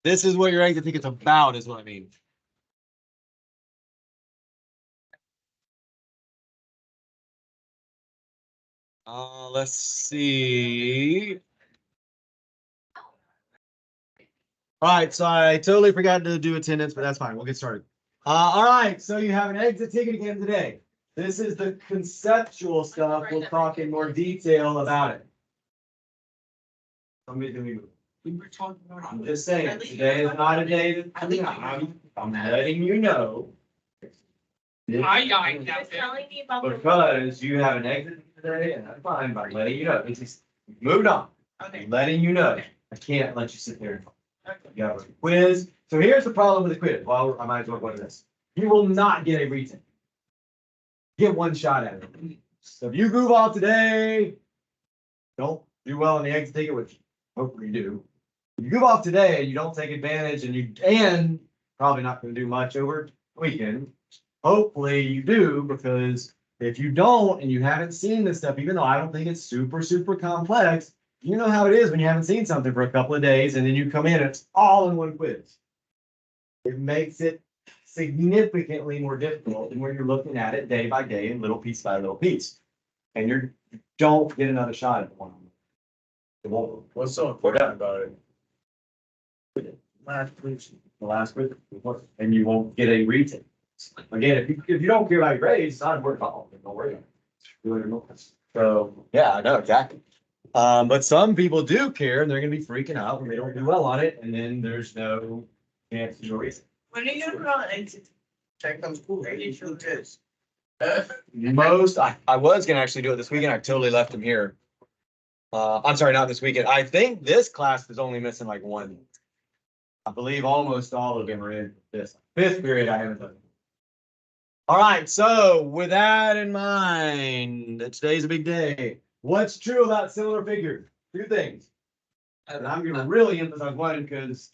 This is what your exit ticket's about, is what I mean. Let's see. All right, so I totally forgot to do attendance, but that's fine. We'll get started. All right, so you have an exit ticket again today. This is the conceptual stuff. We'll talk in more detail about it. I'm just saying, today is not a day that I'm letting you know. Because you have an exit today, and that's fine by letting you know. It's just moved on. Okay. Letting you know. I can't let you sit there. You have a quiz. So here's the problem with the quiz. Well, I might as well go to this. You will not get a retake. Get one shot at it. So if you goof off today, don't do well on the exit ticket, which hopefully you do. If you goof off today and you don't take advantage, and probably not going to do much over the weekend. Hopefully you do, because if you don't and you haven't seen this stuff, even though I don't think it's super, super complex, you know how it is when you haven't seen something for a couple of days and then you come in and it's all in one quiz. It makes it significantly more difficult than when you're looking at it day by day and little piece by little piece. And you don't get another shot at one. It won't. What's so important about it? The last quiz, and you won't get a retake. Again, if you don't care about your grades, it's not important at all. Don't worry about it. So yeah, I know exactly. But some people do care, and they're going to be freaking out when they don't do well on it, and then there's no chance to do a reason. When are you going to run exit? Check those schools. Most, I was going to actually do it this weekend. I totally left them here. I'm sorry, not this weekend. I think this class is only missing like one. I believe almost all of them are in this 5th period. I haven't done. All right, so with that in mind, today's a big day. What's true about similar figures? 2 things. And I'm going to really emphasize one because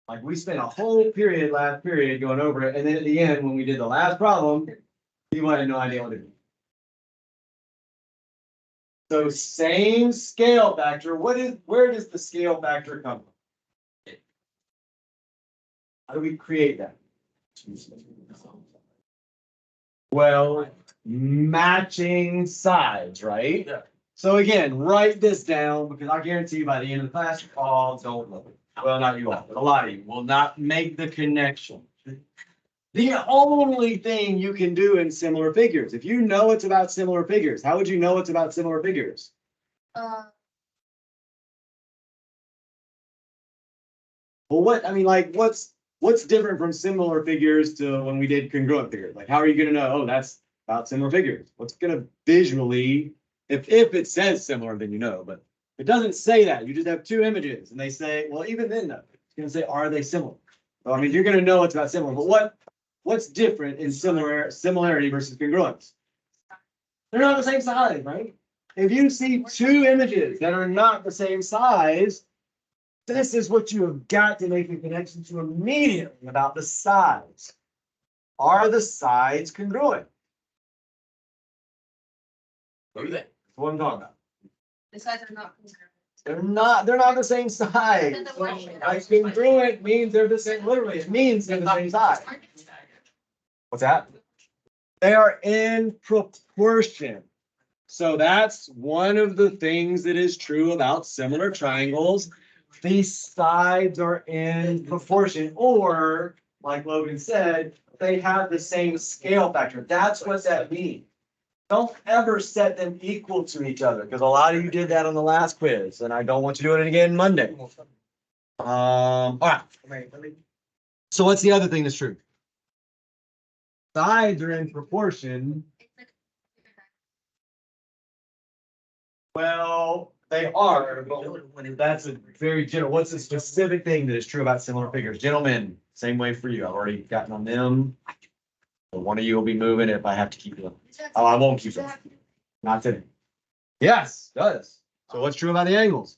like we spent a whole period last period going over it. And then at the end, when we did the last problem, you had no idea what to do. So same scale factor. Where does the scale factor come from? How do we create that? Well, matching sides, right? Yeah. So again, write this down because I guarantee you by the end of the class, you all don't love it. Well, not you all, but a lot of you will not make the connection. The only thing you can do in similar figures, if you know it's about similar figures, how would you know it's about similar figures? Well, what's different from similar figures to when we did congruent figures? Like, how are you going to know, oh, that's about similar figures? What's going to visually, if it says similar, then you know, but it doesn't say that. You just have 2 images and they say, well, even then, though, it's going to say, are they similar? So, I mean, you're going to know it's about similar, but what's different in similarity versus congruence? They're not the same size, right? If you see 2 images that are not the same size, this is what you have got to make a connection to immediately about the sides. Are the sides congruent? What are they? That's what I'm talking about. The sides are not congruent. They're not the same size. Like congruent means they're the same, literally, it means they're the same size. What's that? They are in proportion. So that's one of the things that is true about similar triangles. These sides are in proportion, or like Logan said, they have the same scale factor. That's what that means. Don't ever set them equal to each other, because a lot of you did that on the last quiz, and I don't want you doing it again Monday. All right. So what's the other thing that's true? Sides are in proportion. Well, they are, but that's a very general. What's a specific thing that is true about similar figures? Gentlemen, same way for you. I've already gotten on them. So one of you will be moving if I have to keep them. Oh, I won't keep them. Not today. Yes, it does. So what's true about the angles?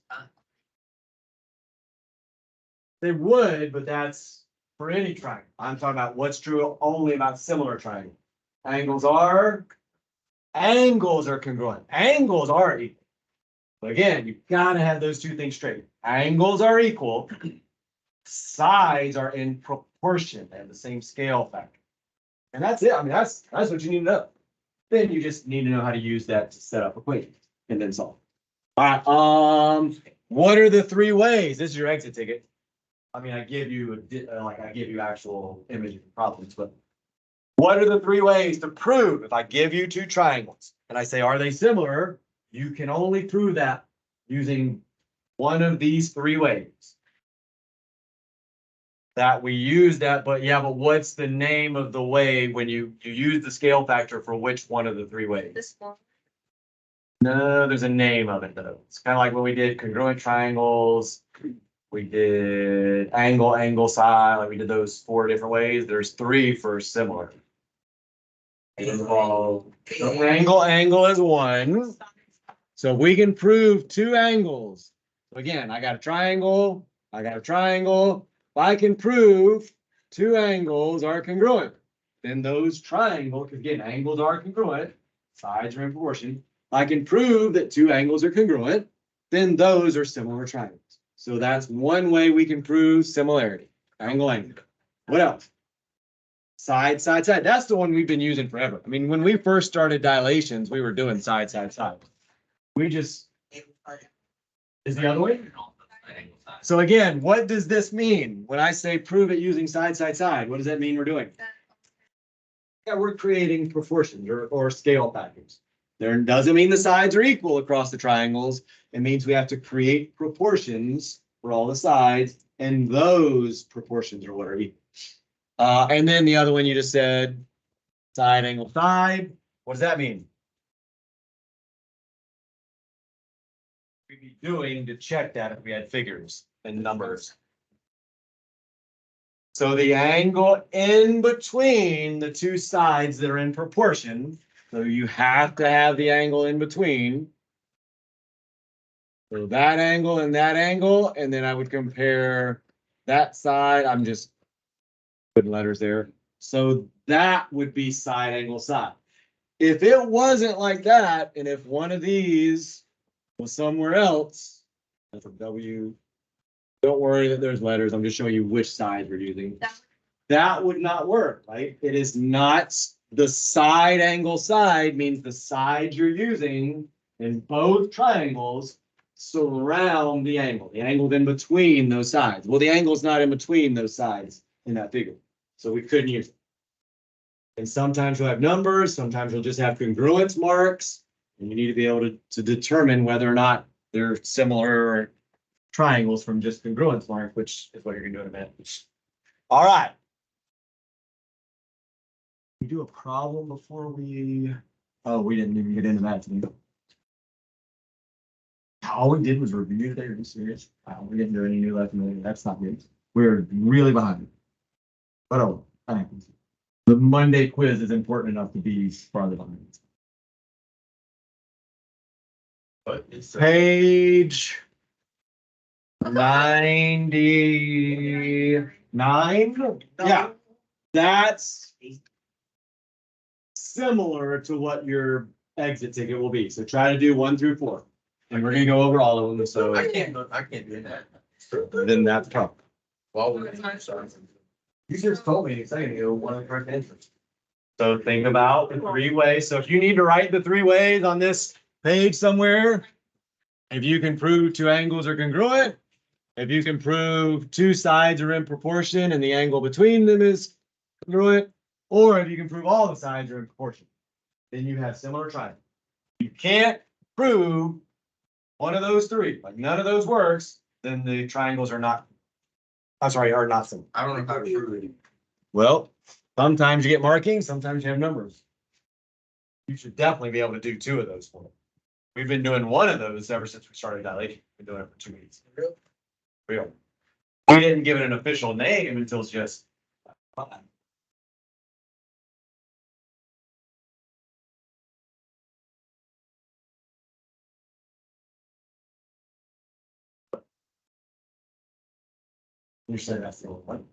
They would, but that's for any triangle. I'm talking about what's true only about similar triangles. Angles are congruent. Angles are equal. But again, you've got to have those 2 things straight. Angles are equal. sides are in proportion, they have the same scale factor. And that's it. I mean, that's what you need to know. Then you just need to know how to use that to set up equations and then solve. All right, what are the three ways? This is your exit ticket. I mean, I give you I give you actual images and problems, but what are the three ways to prove if I give you two triangles and I say, are they similar? You can only prove that using one of these three ways. That we use that, but yeah, but what's the name of the way when you use the scale factor for which one of the three ways? This one. No, there's a name of it though. It's kind of like when we did congruent triangles. We did angle, angle, side, like we did those 4 different ways. There's 3 for similar. So angle is 1. So we can prove 2 angles. So again, I got a triangle, I got a triangle. If I can prove 2 angles are congruent, then those triangles, because again, angles are congruent, sides are in proportion. I can prove that 2 angles are congruent, then those are similar triangles. So that's one way we can prove similarity. Angle, angle. What else? Side, side, side. That's the one we've been using forever. I mean, when we first started dilations, we were doing side, side, side. We just, is the other way? So again, what does this mean? When I say prove it using side, side, side, what does that mean we're doing? Yeah, we're creating proportions or scale factors. There doesn't mean the sides are equal across the triangles. It means we have to create proportions for all the sides, and those proportions are what are equal. And then the other one you just said, side, angle, side. What does that mean? We'd be doing to check that if we had figures and numbers. So the angle in between the 2 sides that are in proportion. So you have to have the angle in between. So that angle and that angle, and then I would compare that side. I'm just putting letters there. So that would be side, angle, side. If it wasn't like that, and if one of these was somewhere else, that's a W. Don't worry that there's letters. I'm just showing you which sides we're using. That would not work, right? It is not the side, angle, side means the sides you're using in both triangles surround the angle. The angle's in between those sides. Well, the angle's not in between those sides in that figure. So we couldn't use it. And sometimes you'll have numbers, sometimes you'll just have congruence marks, and you need to be able to determine whether or not they're similar triangles from just congruence mark, which is what you're gonna do in a minute. All right. We do a problem before we, oh, we didn't even get into that today. All we did was review today. Are you serious? Wow, we didn't do any new lesson. That's not good. We're really behind. But oh, thanks. The Monday quiz is important enough to be farther behind. But it's Page 99. Yeah, that's similar to what your exit ticket will be. So try to do 1 through 4. And we're gonna go over all of them. So I can't do that. then that's tough. Well, sorry. You just told me a second ago one of the correct answers. So think about the 3 ways. So if you need to write the 3 ways on this page somewhere, if you can prove 2 angles are congruent, if you can prove 2 sides are in proportion and the angle between them is congruent, or if you can prove all the sides are in proportion, then you have similar triangles. You can't prove one of those 3, like none of those works, then the triangles are not, I'm sorry, are not similar. I don't know how to prove it. Well, sometimes you get markings, sometimes you have numbers. You should definitely be able to do 2 of those for me. We've been doing 1 of those ever since we started dilation. We've been doing it for 2 weeks. Real. We didn't give it an official name until it's just. You said that's the only one.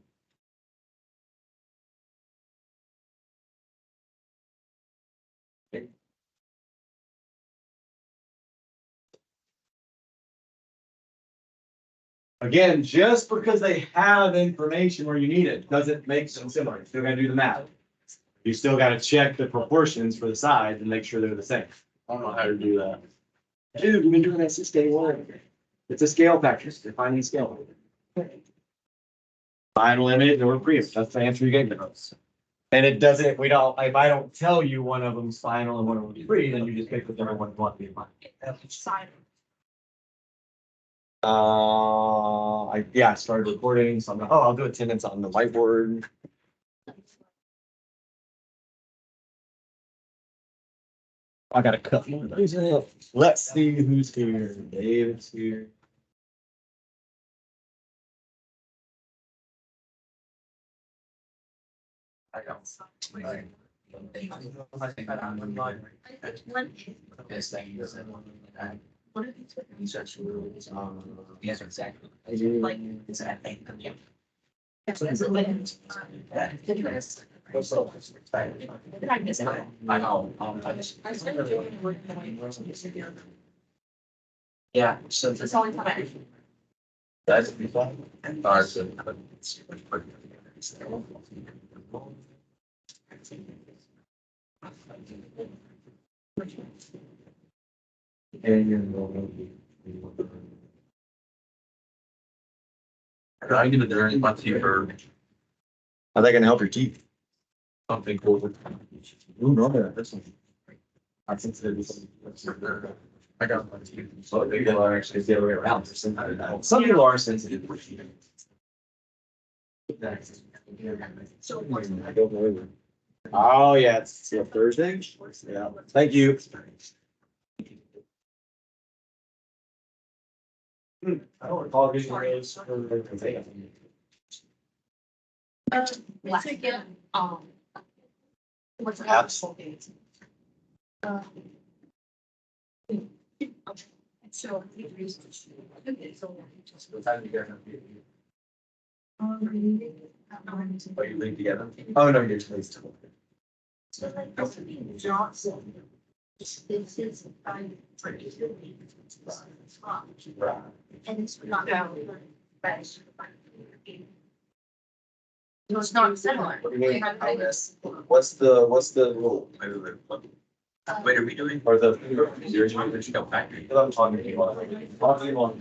Again, just because they have information where you need it, doesn't make them similar. You still gotta do the math. You still gotta check the proportions for the sides and make sure they're the same. I don't know how to do that. Dude, we've been doing that since day one. It's a scale factor, defining scale. Final limit or pre, that's the answer you gave me. And it doesn't, we don't, if I don't tell you one of them's final and one of them's pre, then you just pick whichever one you want to be final. I started recording, so I'm like, oh, I'll do attendance on the whiteboard. I gotta cut one of those out. Let's see who's here. David's here. I got. Yes, exactly. I know. Yeah, so That's all time. That's be fun. I give it there in my for Are they gonna help your teeth? something cool. Ooh, no, this one. I consider this. I got my teeth. So people are actually the other way around. Some people are sensitive. Oh, yeah, it's Thursday. Yeah, thank you. I don't recall getting those for the. Let's again, what's Apps. So. Okay, so. What time do you guys have? Oh, you leave together? Oh, no, you're pleased. So like, this would be Johnson. This is, and it's not. No, it's not similar. What do you mean? They have- What's the rule? Wait, are we doing? Or the. Factory. I'm talking about.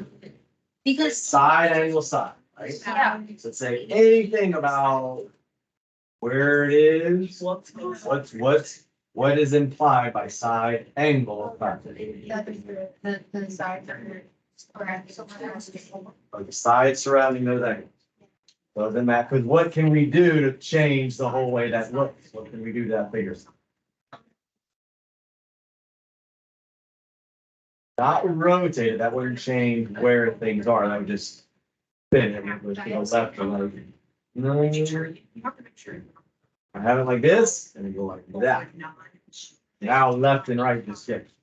Because. Side angle side, right? Yeah. So say anything about where it is, what is implied by side angle. The sides are. Or the side surrounding those angles. So then that, because what can we do to change the whole way that looks? What can we do to that figure? Not rotate it, that wouldn't change where things are, that would just spin it, it would go left or right. No, I have it like this, and then go like that. Now left and right just shift.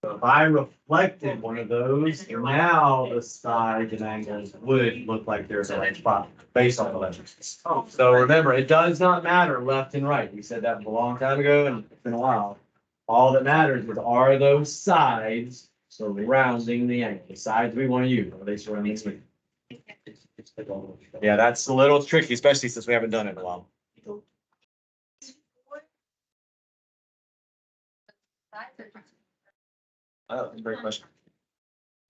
So if I reflected one of those, now the sides and angles would look like there's a right spot based on the legends. So remember, it does not matter left and right. We said that a long time ago and it's been a while. All that matters is are those sides surrounding the angle, the sides we want to use, are they surrounding the angle? Yeah, that's a little tricky, especially since we haven't done it in a while. Oh, that's a great question.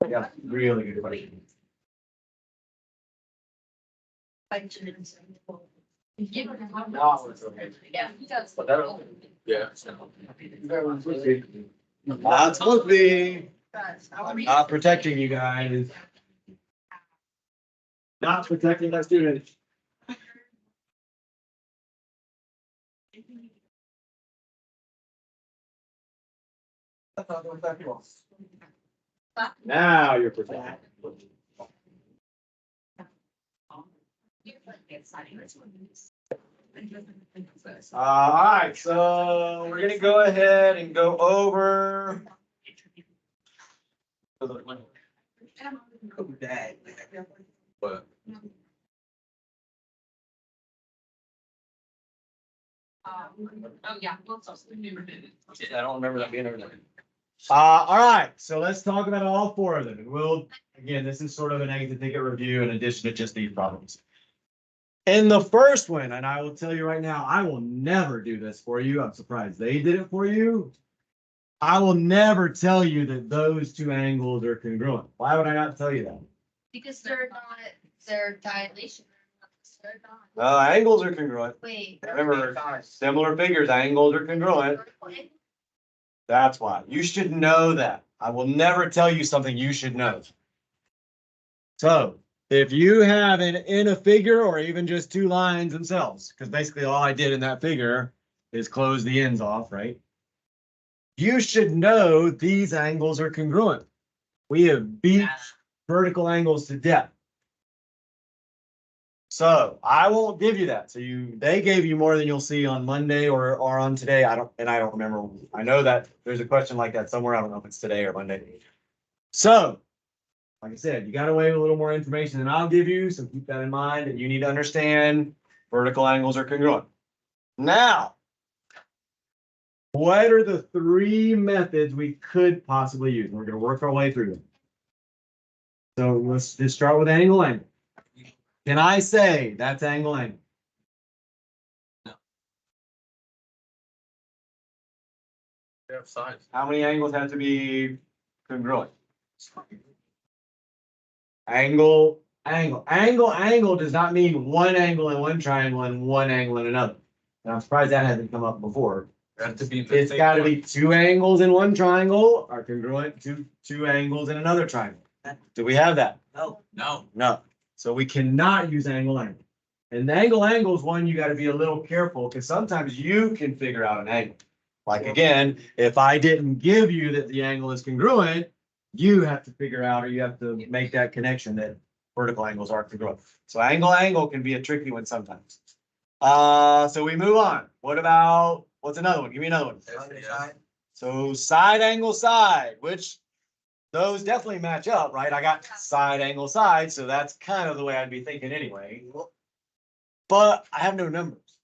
Yeah, really good question. Yeah, he does. Yeah. Not supposed to be. Not protecting you guys. Not protecting that student. Now you're protected. All right, so we're gonna go ahead and go over. But Oh, yeah. I don't remember that being over there. All right, so let's talk about all four of them. And we'll, again, this is sort of an exit ticket review in addition to just these problems. In the first one, and I will tell you right now, I will never do this for you. I'm surprised they did it for you. I will never tell you that those two angles are congruent. Why would I not tell you that? Because they're not, their dilation. They're not. Angles are congruent. Wait. Remember, similar figures, angles are congruent. That's why. You should know that. I will never tell you something you should know. So if you have in a figure or even just two lines themselves, because basically all I did in that figure is close the ends off, right? You should know these angles are congruent. We have beat vertical angles to death. So I won't give you that. So they gave you more than you'll see on Monday or on today. I don't remember. I know that there's a question like that somewhere. I don't know if it's today or Monday. So, like I said, you got away with a little more information than I'll give you. So keep that in mind, and you need to understand vertical angles are congruent. Now, what are the three methods we could possibly use? We're going to work our way through them. So let's just start with angle. Can I say that's angle? They have sides. How many angles have to be congruent? Angle does not mean one angle in one triangle and one angle in another. And I'm surprised that hasn't come up before. Have to be. It's got to be two angles in one triangle are congruent to two angles in another triangle. Do we have that? No. No. So we cannot use angle. And the angle is one you got to be a little careful because sometimes you can figure out an angle. Like again, if I didn't give you that the angle is congruent, you have to figure out or you have to make that connection that vertical angles are congruent. So angle can be a tricky one sometimes. So we move on. What about, what's another one? Give me another one. So side angle side, which those definitely match up, right? I got side angle side, so that's kind of the way I'd be thinking anyway. But I have no numbers.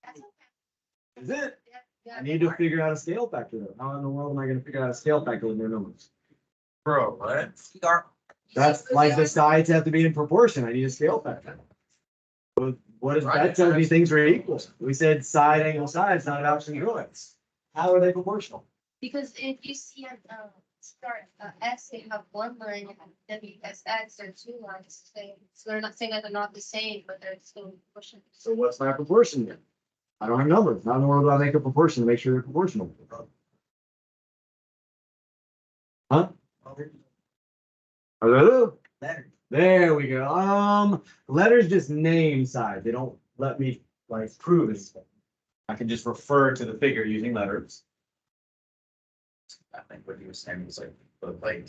That's okay. Is it? Yeah, I need to figure out a scale factor though. How in the world am I gonna figure out a scale factor with no numbers? Bro, what? That's like the sides have to be in proportion. I need a scale factor. What is that tells me things are equal. We said side angle side, it's not about congruence. How are they proportional? Because if you see an start S, they have one line, and WSX, they're two lines. So they're not saying that they're not the same, but they're still pushing. So what's my proportion then? I don't have numbers. How in the world do I make a proportion to make sure they're proportional? Huh? There we go. Letters just name sides. They don't let me like prove anything. I can just refer to the figure using letters. I think what he was saying was like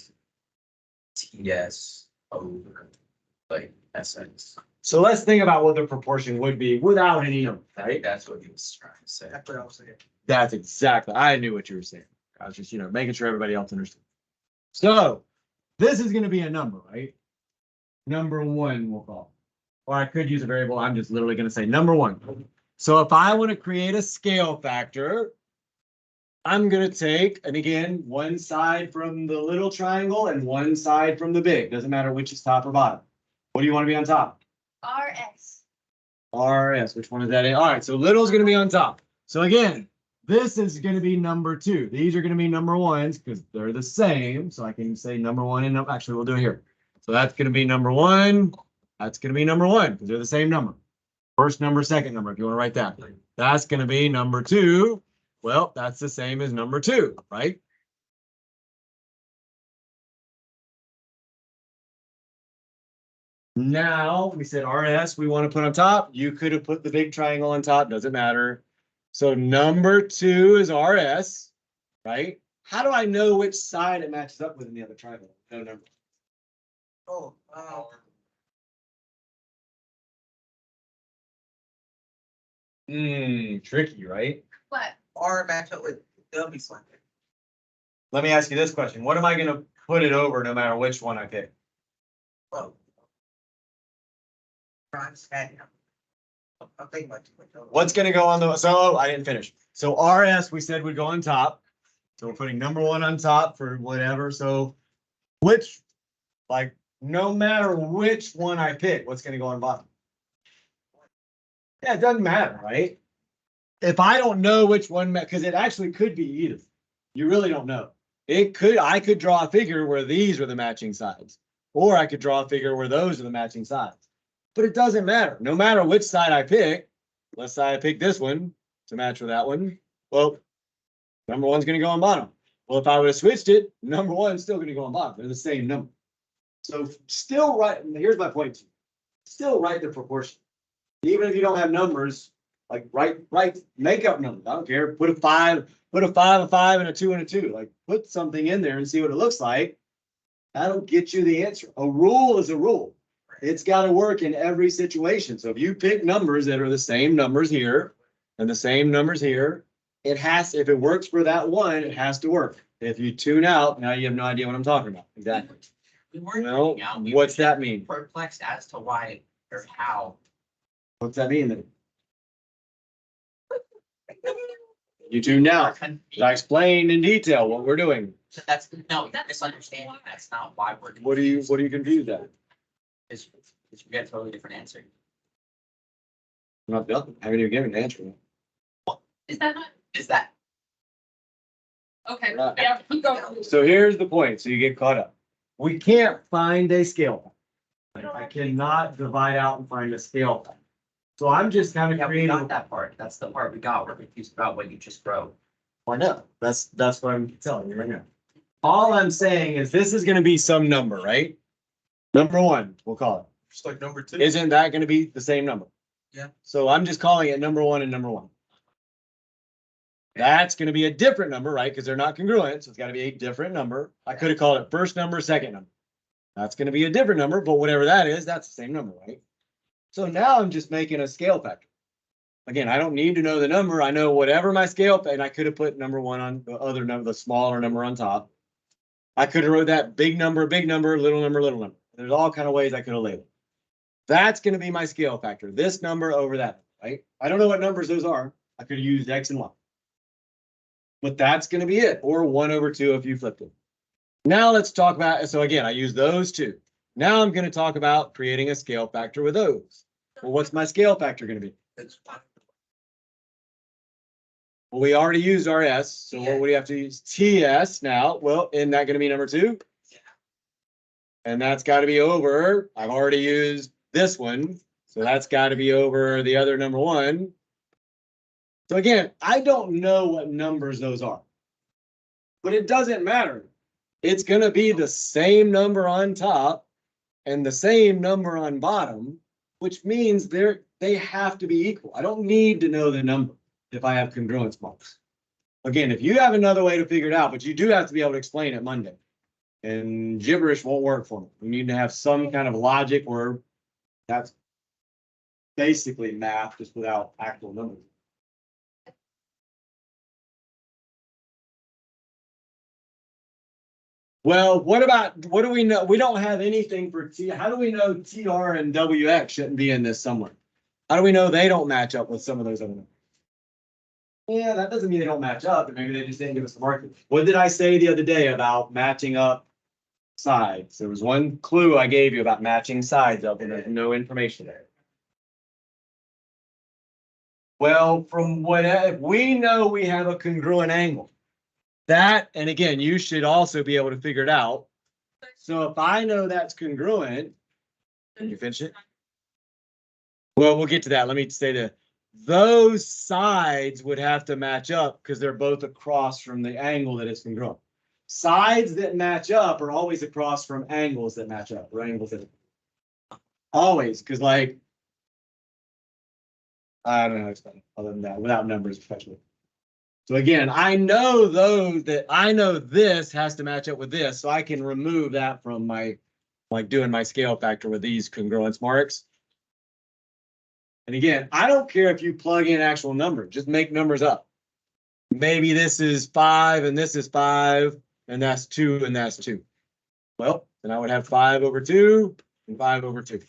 TS over like SS. So let's think about what the proportion would be without any, I think right? that's what he was trying to say. That's what I was saying. That's exactly. I knew what you were saying. I was just, making sure everybody else understood. So this is going to be a number, right? Number one, we'll call. Or I could use a variable. I'm just literally going to say number one. So if I want to create a scale factor, I'm going to take, and again, one side from the little triangle and one side from the big. Doesn't matter which is top or bottom. What do you want to be on top? RS. RS, which one is that? All right, so little is going to be on top. So again, this is going to be number two. These are going to be number ones because they're the same. So I can say number one and actually we'll do it here. So that's going to be number one. That's going to be number one because they're the same number. First number, second number, if you want to write that. That's going to be number two. Well, that's the same as number two, right? Now we said RS we want to put on top. You could have put the big triangle on top, doesn't matter. So number two is RS, right? How do I know which side it matches up with in the other triangle? No number. Oh, Tricky, right? What? R match up with W something. Let me ask you this question. What am I going to put it over no matter which one I pick? Oh. I'm standing up. I'm thinking about too much. What's going to go on the, so I didn't finish. So RS we said would go on top. So we're putting number one on top for whatever. So which, like, no matter which one I pick, what's gonna go on bottom? Yeah, it doesn't matter, right? If I don't know which one, because it actually could be either. You really don't know. I could draw a figure where these were the matching sides, or I could draw a figure where those are the matching sides. But it doesn't matter. No matter which side I pick, let's say I pick this one to match with that one. Well, number one's gonna go on bottom. Well, if I would have switched it, number one's still gonna go on bottom. They're the same number. So still right, here's my point to you. Still write the proportion. Even if you don't have numbers, like write make up numbers. I don't care. Put a 5, a 5, and a 2 and a 2. Like put something in there and see what it looks like. That'll get you the answer. A rule is a rule. It's got to work in every situation. So if you pick numbers that are the same numbers here and the same numbers here, it has, if it works for that one, it has to work. If you tune out, now you have no idea what I'm talking about. Exactly. We weren't Well, tuning out, we what's were that mean? perplexed as to why or how. What's that mean then? You tuned out. Did I explain in detail what we're doing? So that's, no, that misunderstanding, that's not why we're. What are you confused at? Is we got a totally different answer. I'm not done. I haven't even given an answer. Is that not? Is that, Okay, Right. yeah, keep going. So here's the point, so you get caught up. We can't find a scale. I cannot divide out and find a scale. So I'm just kind of yeah, we creating. got that part, that's the part we got, we're confused about what you just wrote. I know, that's what I'm telling you right now. All I'm saying is this is gonna be some number, right? Number one, we'll call it. Just like number 2. Isn't that gonna be the same number? Yeah. So I'm just calling it number one and number one. That's gonna be a different number, right? Because they're not congruent, so it's gotta be a different number. I could have called it first number, second number. That's gonna be a different number, but whatever that is, that's the same number, right? So now I'm just making a scale factor. Again, I don't need to know the number. I know whatever my scale, and I could have put number one on the other number, the smaller number on top. I could have wrote that big number, little number, little number. There's all kind of ways I could have labeled. That's gonna be my scale factor, this number over that, right? I don't know what numbers those are. I could have used X and Y. But that's gonna be it, or 1/2 if you flipped it. Now let's talk about, so again, I use those two. Now I'm gonna talk about creating a scale factor with those. Well, what's my scale factor gonna be? Well, we already used our S, so what would we have to use? TS now. Well, isn't that gonna be number 2? Yeah. And that's gotta be over, I've already used this one, so that's gotta be over the other number 1. So again, I don't know what numbers those are, but it doesn't matter. It's gonna be the same number on top and the same number on bottom, which means they have to be equal. I don't need to know the number if I have congruence marks. Again, if you have another way to figure it out, but you do have to be able to explain it Monday. And gibberish won't work for me. We need to have some kind of logic where that's basically math just without actual numbers. Well, what do we know? We don't have anything for T. How do we know TR and WX shouldn't be in this somewhere? How do we know they don't match up with some of those other numbers? Yeah, that doesn't mean they don't match up, but maybe they just didn't give us the market. What did I say the other day about matching up sides? There was one clue I gave you about matching sides up, and there's no information there. Well, from what we know, we have a congruent angle. That, and again, you should also be able to figure it out. So if I know that's congruent, can you finish it? Well, we'll get to that. Let me say that those sides would have to match up because they're both across from the angle that it's congruent. Sides that match up are always across from angles that match up, or angles that always, because like, I don't know how to explain it other than that, without numbers especially. So again, I know this has to match up with this, so I can remove that from my, like doing my scale factor with these congruence marks. And again, I don't care if you plug in actual numbers, just make numbers up. Maybe this is 5 and this is 5 and that's 2 and that's 2. Well, then I would have 5/2 and 5/2.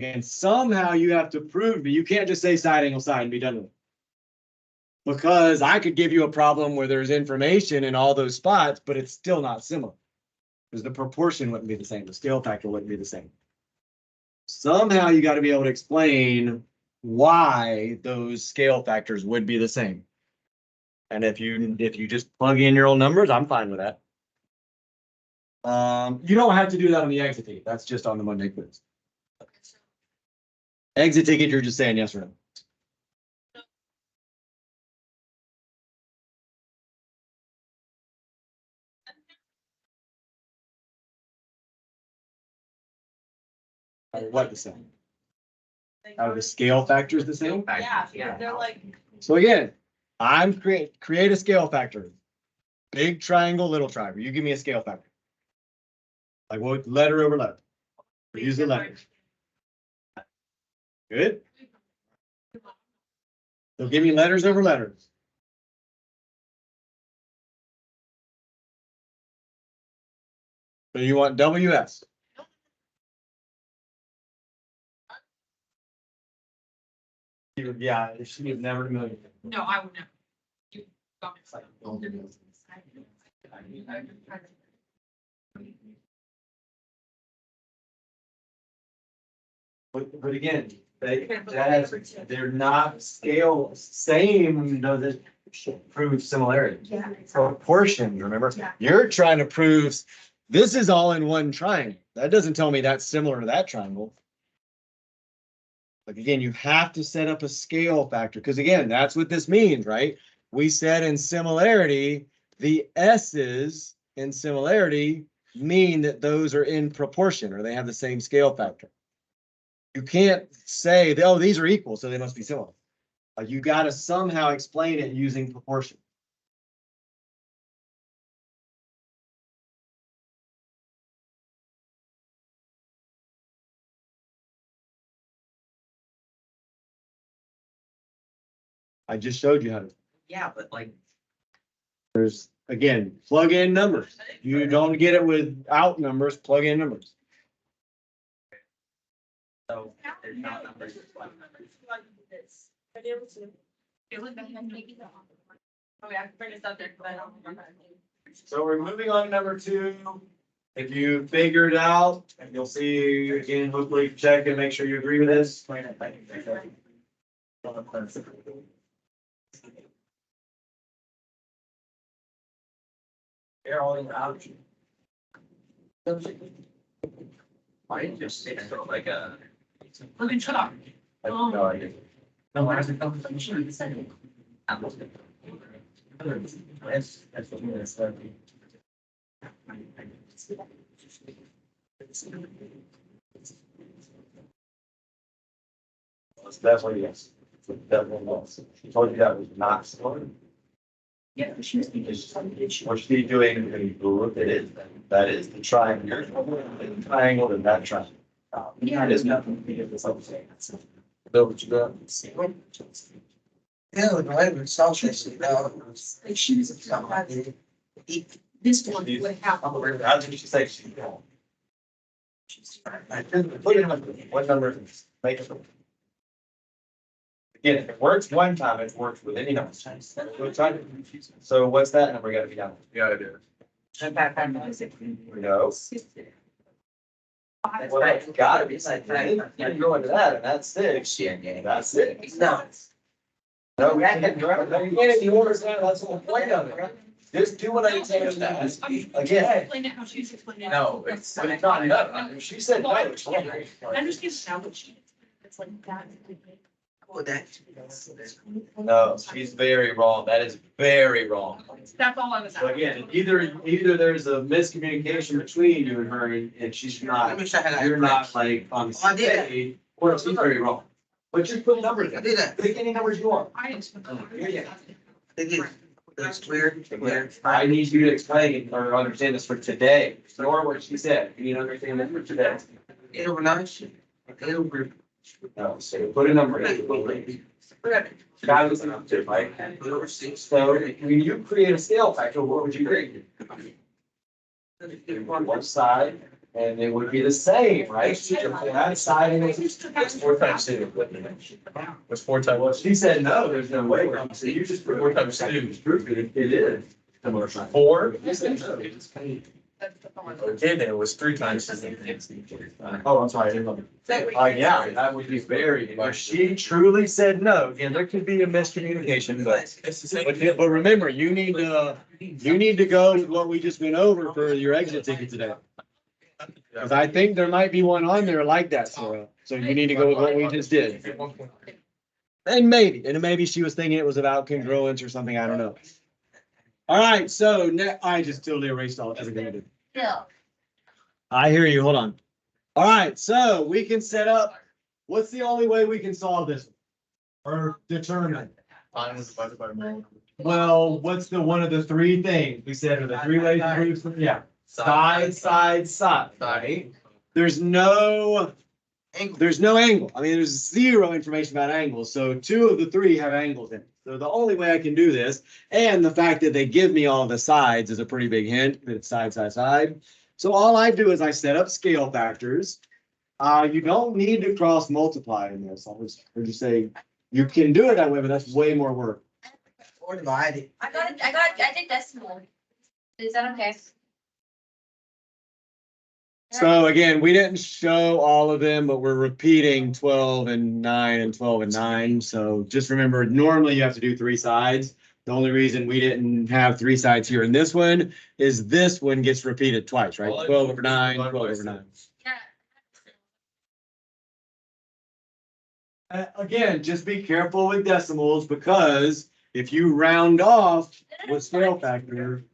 And somehow you have to prove to me, you can't just say side angle side and be done with it. Because I could give you a problem where there's information in all those spots, but it's still not similar. Because the proportion wouldn't be the same, the scale factor wouldn't be the same. Somehow you got to be able to explain why those scale factors would be the same. And if you just plug in your own numbers, I'm fine with that. You don't have to do that on the exit ticket. That's just on the Monday quiz. Exit ticket, you're just saying yes or no. What the same? Are the scale factors the same? Yeah, they're like. So again, I'm create a scale factor. Big triangle, little triangle. You give me a scale factor. Like what letter over letter? Use the letters. Good. So give me letters over letters. So you want WS. Yeah, she would never know. No, I would never. You got me. But again, they're not scale, same doesn't prove similarity. Yeah. Proportion, remember? You're trying to prove this is all in one triangle. That doesn't tell me that's similar to that triangle. Like again, you have to set up a scale factor because again, that's what this means, right? We said in similarity, the S's in similarity mean that those are in proportion or they have the same scale factor. You can't say, oh, these are equal, so they must be similar. You got to somehow explain it using proportion. I just showed you how to. Yeah, but like, There's, again, plug in numbers. You don't get it without numbers, plug in numbers. So there's not numbers. it's like- Oh, yeah, I can bring a subject, but I don't remember. So we're moving on to number 2. If you figured it out, and you'll see again, hopefully check and make sure you agree with this. They're all in the option. I just say so like a. Look and shut up. I have no idea. No, I was a conversation. That's what we're starting. It's definitely yes. It's definitely yes. She told you that was not similar. Yeah, she was thinking. What she's doing, when you look at it, that is the triangle. You're the triangle and that triangle. Yeah. It is nothing to be of this other thing. Bill, what you got? yeah, no, I haven't solved this, you know. Like she was. This one would have. How did she say she? I didn't put in what number, make it. Again, if it works one time, it works with any number. So what's that number gotta be down? Yeah, it is. No. Well, it's gotta be something. You can go into that and that's 6. That's 6. No. No, we can't do it. No, you can't ignore that. That's the whole point of it. Just do what I tell you to do. Again. Explain it how she's explaining it. No, it's. But it's not enough. She said no. It's not. I understand now what she. It's like that. Oh, that. No, she's very wrong. That is very wrong. That's all I was So asking. again, either there's a miscommunication between you and her and she's I not, wish I had. you're not like on the Oh, I did. stage, or she's very wrong. But just put numbers I in. did that. Pick any numbers you want. I didn't. It is. It's clear, clear. I need you to explain or understand this for today. Ignore what she said. You need to understand this for today. It overnight. It over. No, so put a number in. Guys, listen up to, right? It over 6. So when you create a scale factor, what would you create? One side and it would be the same, right? That side and What's 4 times 2? What's 4 times? Well, she said, no, there's no way. So you just proved 4 times 2. you just proved it. It is. Similar sign. 4? You said no. Okay, then it was 3 times. Oh, I'm sorry. I didn't look. Yeah, that would be very, if she truly said no, again, there could be a miscommunication, but. It's the same. But remember, you need to go with what we just went over for your exit ticket today. Cause I think there might be one on there like that, Sarah. So you need to go with what we just did. And maybe she was thinking it was about congruence or something, I don't know. All right, so I just totally erased everything I did. Bill. I hear you, hold on. All right, so we can set up, what's the only way we can solve this? Or determine? Mine was divided by mine. Well, what's one of the three things we said are the three ways to prove? Yeah, side, right? There's no angle. I mean, there's zero information about angles. So 2 of the 3 have angles in it. So the only way I can do this, and the fact that they give me all the sides is a pretty big hint that it's side. So all I do is I set up scale factors. You don't need to cross multiply in this. I'll just say you can do it that way, but that's way more work. Or divided. I did decimal. Is that okay? So again, we didn't show all of them, but we're repeating 12 and 9 and 12 and 9. So just remember, normally you have to do 3 sides. The only reason we didn't have 3 sides here in this one is this one gets repeated twice, right? 12 over 9, 12 over 9. Again, just be careful with decimals because if you round off with scale factor,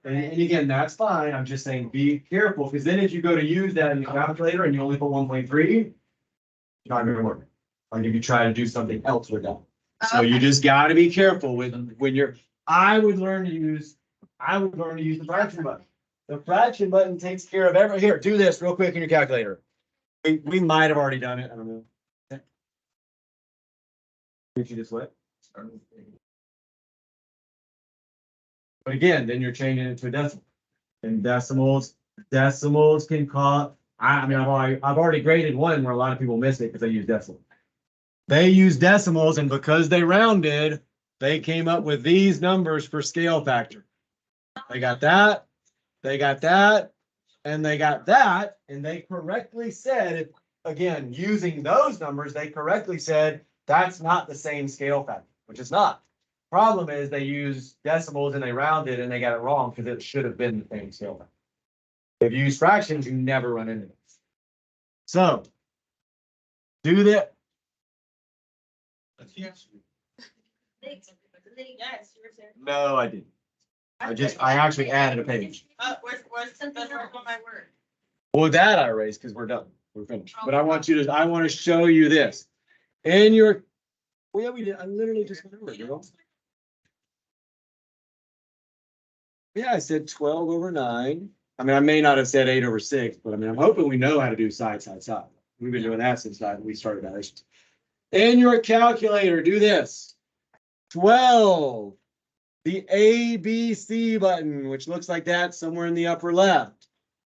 and again, that's fine. I'm just saying be careful because then if you go to use that in the calculator and you only put 1.3, it's not going to work. Like if you try to do something else with that. So you just got to be careful when you're. I would learn to use the fraction button. The fraction button takes care of everything. Here, do this real quick in your calculator. We might have already done it. I don't know. Did you just what? But again, then you're changing it to a decimal. And decimals can cause. I mean, I've already graded one where a lot of people miss it because they use decimals. They use decimals, and because they rounded, they came up with these numbers for scale factor. They got that, and they got that, and they correctly said, again, using those numbers, they correctly said that's not the same scale factor, which is not. Problem is they use decimals and they rounded and they got it wrong because it should have been the same scale factor. If you use fractions, you never run into this. So do that. Yes, you were saying. No, I didn't. I actually added a page. Where's on my word? Well, that I erased because we're done. We're finished. But I want to show you this. In your, well, yeah, we did. I literally just went over it, girl. Yeah, I said 12 over 9. I mean, I may not have said 8 over 6, but I mean, I'm hoping we know how to do side. We've been doing that since we started that. In your calculator, do this. 12. The ABC button, which looks like that somewhere in the upper left.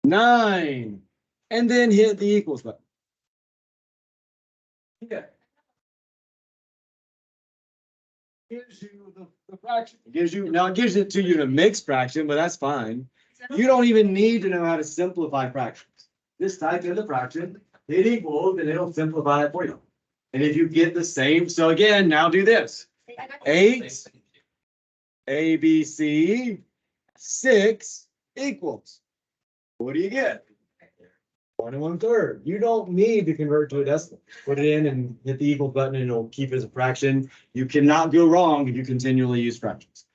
9. And then hit the equals button. Yeah. Gives you the fraction. It gives it to you in a mixed fraction, but that's fine. You don't even need to know how to simplify fractions. Just type in the fraction, hit equals, and it'll simplify it for you. And if you get the same, so again, now do this. 8 ABC 6 equals. What do you get? 1 1/3. You don't need to convert to a decimal. Put it in and hit the equal button and it'll keep it as a fraction. You cannot go wrong if you continually use fractions.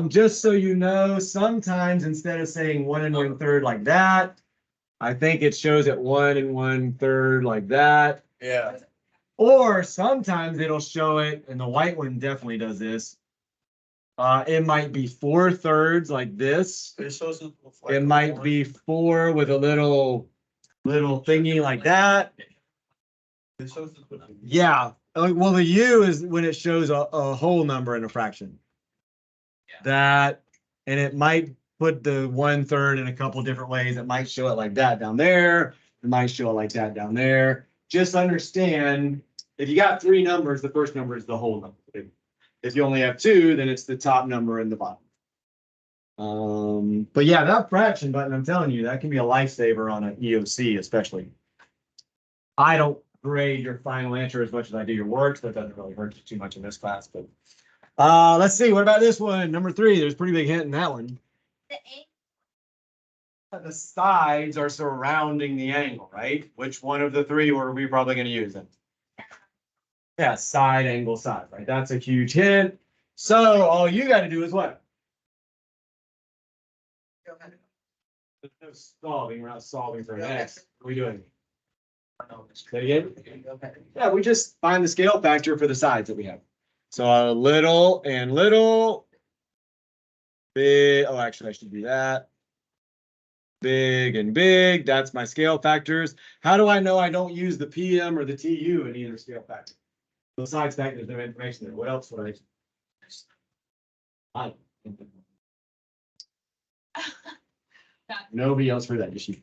Just so you know, sometimes instead of saying 1 1/3 like that, I think it shows it 1 1/3 like that. Yeah. Or sometimes it'll show it, and the white one definitely does this. It might be 4/3 like this. It might be 4 with a little thingy like that. Yeah. Well, the U is when it shows a whole number in a fraction. That, and it might, put the 1/3 in a couple different ways. It might show it like that down there. It might show it like that down there. Just understand, if you got three numbers, the first number is the whole number. If you only have two, then it's the top number and the bottom. But yeah, that fraction button, I'm telling you, that can be a lifesaver on an EOC, especially. I don't grade your final answer as much as I do your work, so that doesn't really hurt you too much in this class, but. Let's see, what about this one? Number 3, there's a pretty big hint in that one. The The sides are surrounding the angle, right? Which one of the three were we probably gonna use then? Yeah, side, angle, side, right? That's a huge hint. So all you gotta do is what? There's no solving, we're not solving for an X. What are we doing? Say it again? Yeah, we just find the scale factor for the sides that we have. So a little and little. Big, oh, actually, I should do that. Big and big, that's my scale factors. How do I know I don't use the PM or the TU in either scale factor? Besides that, there's no information there. What else would I? Nobody else heard that, just you.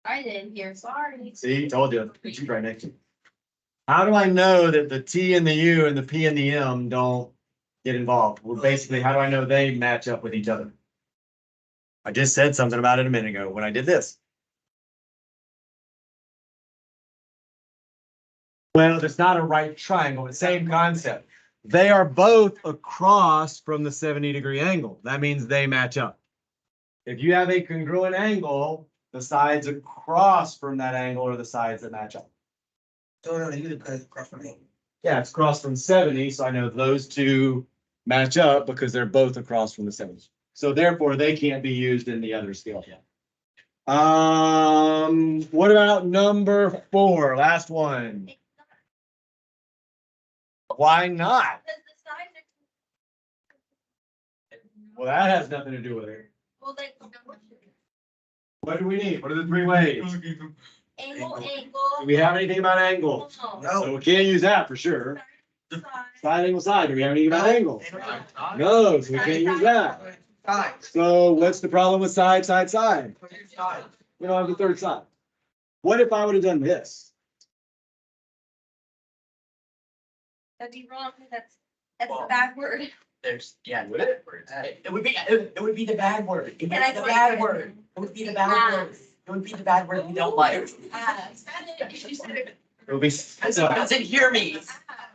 I didn't hear, sorry. See, told you, she's right next to you. How do I know that the T and the U and the P and the M don't get involved? Well, basically, how do I know they match up with each other? I just said something about it a minute ago when I did this. Well, it's not a right triangle, the same concept. They are both across from the 70-degree angle. That means they match up. If you have a congruent angle, the sides across from that angle are the sides that match up. So no, you could across from me. Yeah, it's across from 70, so I know those two match up because they're both across from the 70. So therefore, they can't be used in the other scale. What about number 4, last one? Why not? Because the sides are. Well, that has nothing to do with it. Well, they. What do we need? What are the 3 ways? Angle, Do angle. we have anything about angle? No. So we can't use that for sure. Side. Side, angle, side. Do we have anything about angle? No, so we can't use that. So what's the problem with side, side, side? We don't have the third side. What if I would have done this? That'd be wrong, because that's the bad word. There's, yeah. Would it? It would be, it would be the bad word. It would be And I the thought bad you word. were- It would be the bad word. It would be the bad word we don't like. It would be. Doesn't hear me.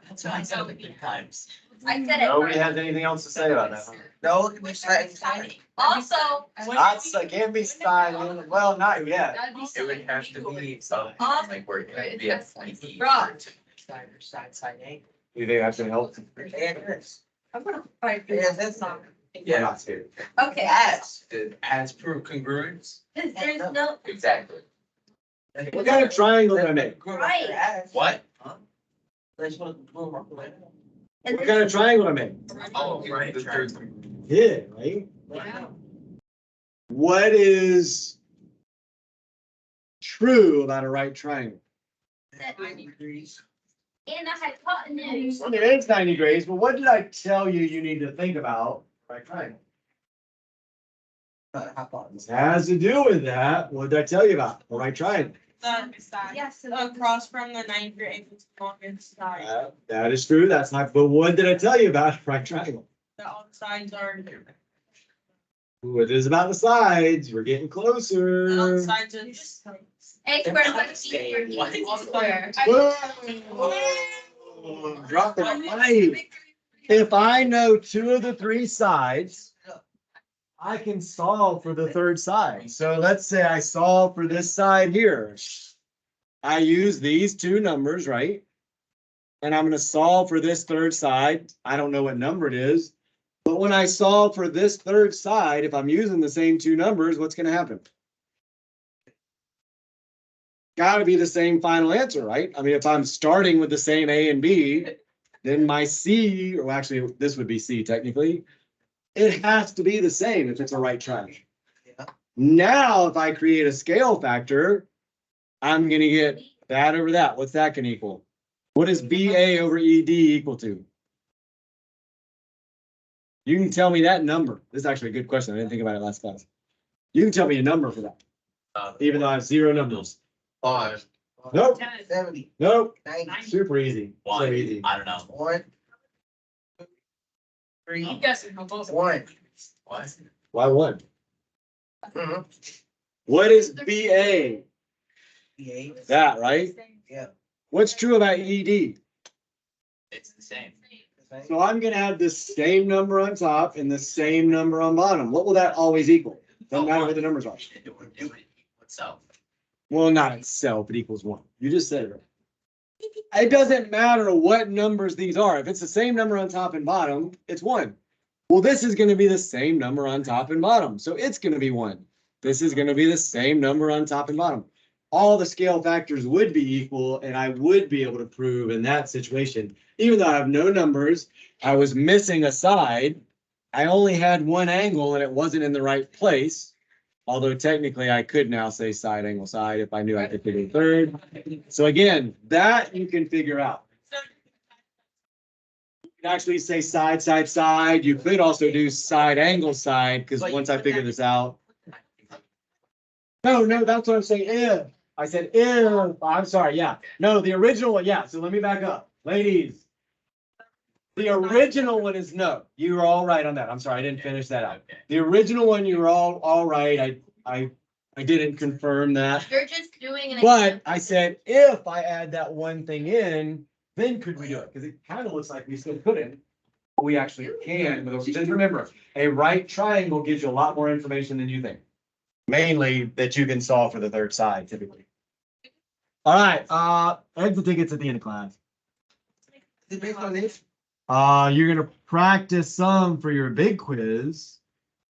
That's what I said a few times. I said it. Nobody has anything else to say about that. No, it can be side. Also. That's, it can't be side, well, not yet. That'd be It would have to be something like where it could be a pointy. Right. Side angle. You think that's gonna help? I'm gonna fight. Yeah, that's not. Yeah. Not scared. Okay. As per congruence. There's no, Exactly. What kind of triangle did I make? Right. What? That's what. and What kind of triangle did I make? Oh, right. Yeah, right? Yeah. What is true about a right triangle? And a hypotenuse. I mean, it's 90 degrees, but what did I tell you you need to think about right triangle? This has to do with that. What did I tell you about a right triangle? The side. Yes. Across from the 90 longest side. That is true. That's not, but what did I tell you about a right triangle? The all sides are. Ooh, it is about the sides. We're getting The closer. sides are just. A square plus B square. Whoa. Drop the mic. If I know 2 of the 3 sides, I can solve for the third side. So let's say I solve for this side here. I use these 2 numbers, right? And I'm gonna solve for this third side. I don't know what number it is. But when I solve for this third side, if I'm using the same 2 numbers, what's gonna happen? Gotta be the same final answer, right? I mean, if I'm starting with the same A and B, then my C, or actually, this would be C technically, it has to be the same if it's a right triangle. Yeah. Now, if I create a scale factor, I'm gonna get that over that. What's that gonna equal? What is BA over ED equal to? You can tell me that number. This is actually a good question. I didn't think about it last class. You can tell me a number for that, even though I have zero numbers. 5. Nope, 70, nope, 90, super easy. So One, easy. I don't know. 1, 2, 3, I'm guessing for both. 1. What? Why one? Mhm. What is BA? 8. That, right? Yeah. What's true about ED? It's the same. So I'm gonna have the same number on top and the same number on bottom. What will that always equal? Doesn't matter what the numbers are. It would do it itself. Well, not itself, it equals one. You just said it right. It doesn't matter what numbers these are. If it's the same number on top and bottom, it's one. Well, this is gonna be the same number on top and bottom, so it's gonna be one. This is gonna be the same number on top and bottom. All the scale factors would be equal, and I would be able to prove in that situation, even though I have no numbers, I was missing a side. I only had one angle and it wasn't in the right place. Although technically I could now say side angle side if I knew I could figure third. So again, that you can figure out. You can actually say side, side, side. You could also do side angle side, because once I figure this out. No, that's what I'm saying. If. I said if. I'm sorry, yeah. No, the original one, yeah. So let me back up. Ladies. The original one is no. You were all right on that. I'm sorry, I didn't finish that out. The original one, you were all right. I didn't confirm that. You're just doing an. But example. I said, if I add that one thing in, then could we do it? Because it kind of looks like we still couldn't. But we actually can. But just remember, a right triangle gives you a lot more information than you think. Mainly that you can solve for the third side typically. All right, exit tickets at the end of class. Is it based on this? You're gonna practice some for your big quiz.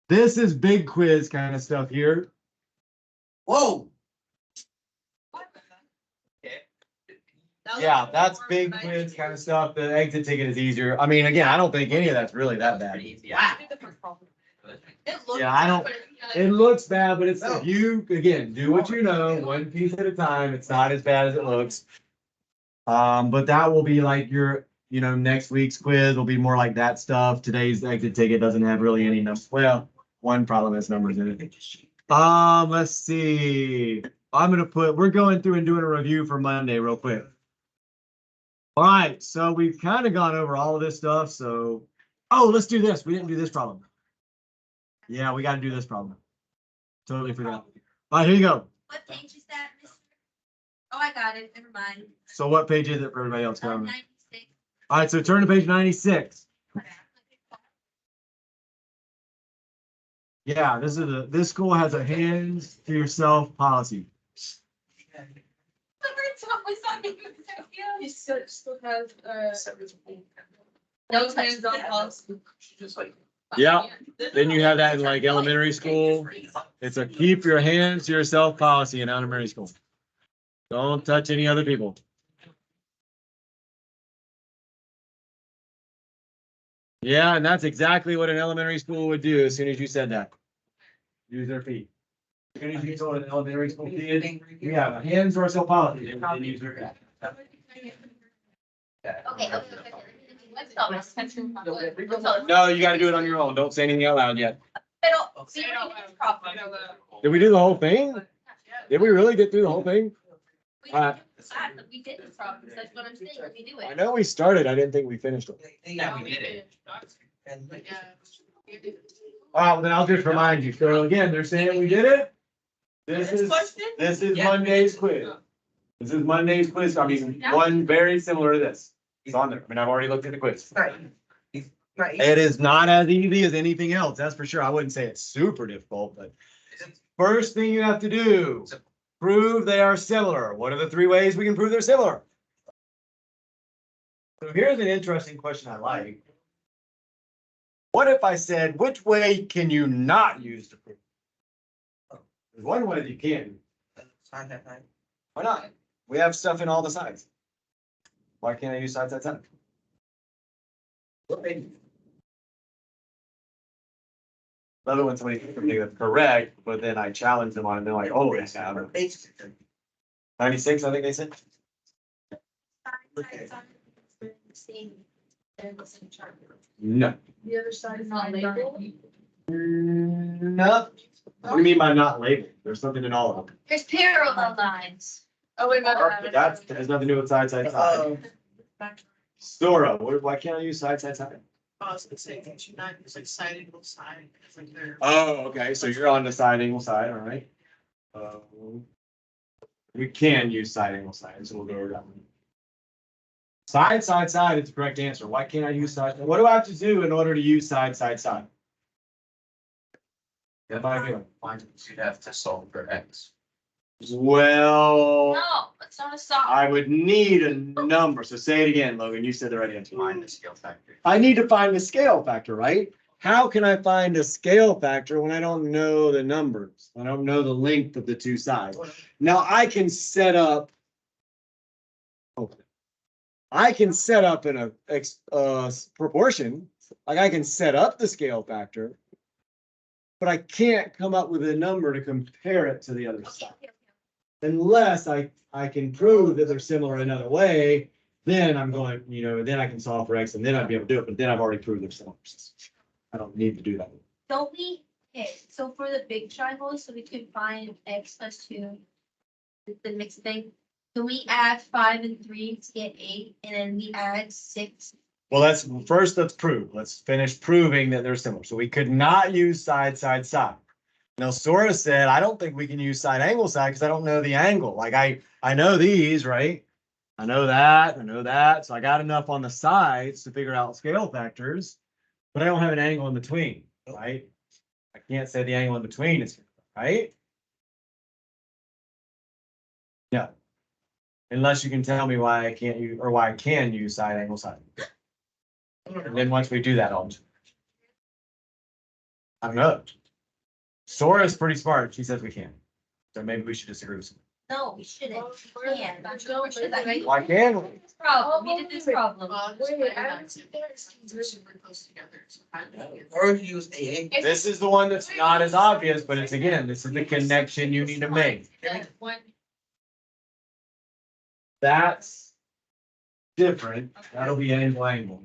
This is big quiz kind of stuff here. Whoa. Yeah, that's big quiz kind of stuff. The exit ticket is easier. I mean, again, I don't think any of that's really that bad. Pretty easy. Yeah. Yeah, I don't, it looks bad, but it's, if you, again, do what you know, one piece at a time. It's not as bad as it looks. But that will be like your, next week's quiz will be more like that stuff. Today's exit ticket doesn't have really any numbers. Well, one problem has numbers in it. Let's see. We're going through and doing a review for Monday real quick. All right, so we've kind of gone over all of this stuff, so, let's do this. We didn't do this problem. Yeah, we got to do this problem. Totally forgot. All right, here you go. What page is that, Mr.? Oh, I got it. Never mind. So what page is it for everybody else? 96. All right, so turn to page 96. Yeah, this school has a hands to yourself policy. He still has, No hands on policy. Just like. Yeah, then you have that in like elementary school. It's a keep your hands to yourself policy in elementary school. Don't touch any other people. Yeah, and that's exactly what an elementary school would do as soon as you said that. Use their feet. As soon as you told an elementary school kid, we have a hands to ourselves policy, they use their feet. Okay. Let's go. Let's go. No, you gotta do it on your own. Don't say anything out loud yet. Pero, we don't need this problem. Did we do the whole thing? Did we really get through the whole thing? We didn't do the side, but we did the problem. That's what I'm saying. We do I it. know we started. I didn't think we finished it. Yeah, we did it. Well, then I'll just remind you. So again, they're saying we did it. This is Monday's quiz. This is Monday's quiz. I mean, one very similar to this. It's on there. I mean, I've already looked at the quiz. Right. Right. It is not as easy as anything else. That's for sure. I wouldn't say it's super difficult, but first thing you have to do, prove they are similar. What are the 3 ways we can prove they're similar? So here's an interesting question I like. What if I said, which way can you not use to prove? There's one way that you can. Why not? We have stuff in all the sides. Why can't I use side, side, side? Love it when somebody thinks something that's correct, but then I challenge them on it, and they're like, oh, it's 96, I think they said. No. The other side is not labeled. No. What do you mean by not labeled? There's something in all of them. There's parallel lines. Oh, wait, no, no, no, But that has nothing to do with side, side, side. Oh, Sora, why can't I use side, side, side? I was gonna say, that you're not, it's like side equals side, it's like they're. Oh, okay, so you're on the side angle side, all right. We can use side angle side, so we'll go over that one. Side, side, side is the correct answer. Why can't I use side? What do I have to do in order to use side, side, side? What am I doing? You'd have to solve for X. Well, No, it's not a sock. I would need a number. So say it again, Logan. You said the right answer. Find the scale factor. I need to find the scale factor, right? How can I find a scale factor when I don't know the numbers? I don't know the length of the two sides. Now I can set up. I can set up in a proportion, like I can set up the scale factor, but I can't come up with a number to compare it to the other side. Unless I can prove that they're similar another way, then I'm going, then I can solve for X and then I'd be able to do it, but then I've already proved they're similar. I don't need to do that. Don't we, okay, so for the big triangles, so we could find x plus 2, the mixed thing. Can we add 5 and 3 to get 8, and then we add 6? Well, let's prove. Let's finish proving that they're similar. So we could not use side, side, side. Now, Sora said, I don't think we can use side angle side because I don't know the angle. Like I know these, right? I know that. So I got enough on the sides to figure out scale factors, but I don't have an angle in between, right? I can't say the angle in between is right. No. Unless you can tell me why I can't use, or why I can use side angle side. And then once we do that, I don't know. Sora's pretty smart. She says we can. So maybe we should disagree with something. No, we shouldn't. We can't. Why can we? This problem, we did this problem. Wait, I don't see theirs, they're super close together, so I don't know. or if you use AA. This is the one that's not as obvious, but it's again, this is the connection you need to make. One, That's different. That'll be angle angle.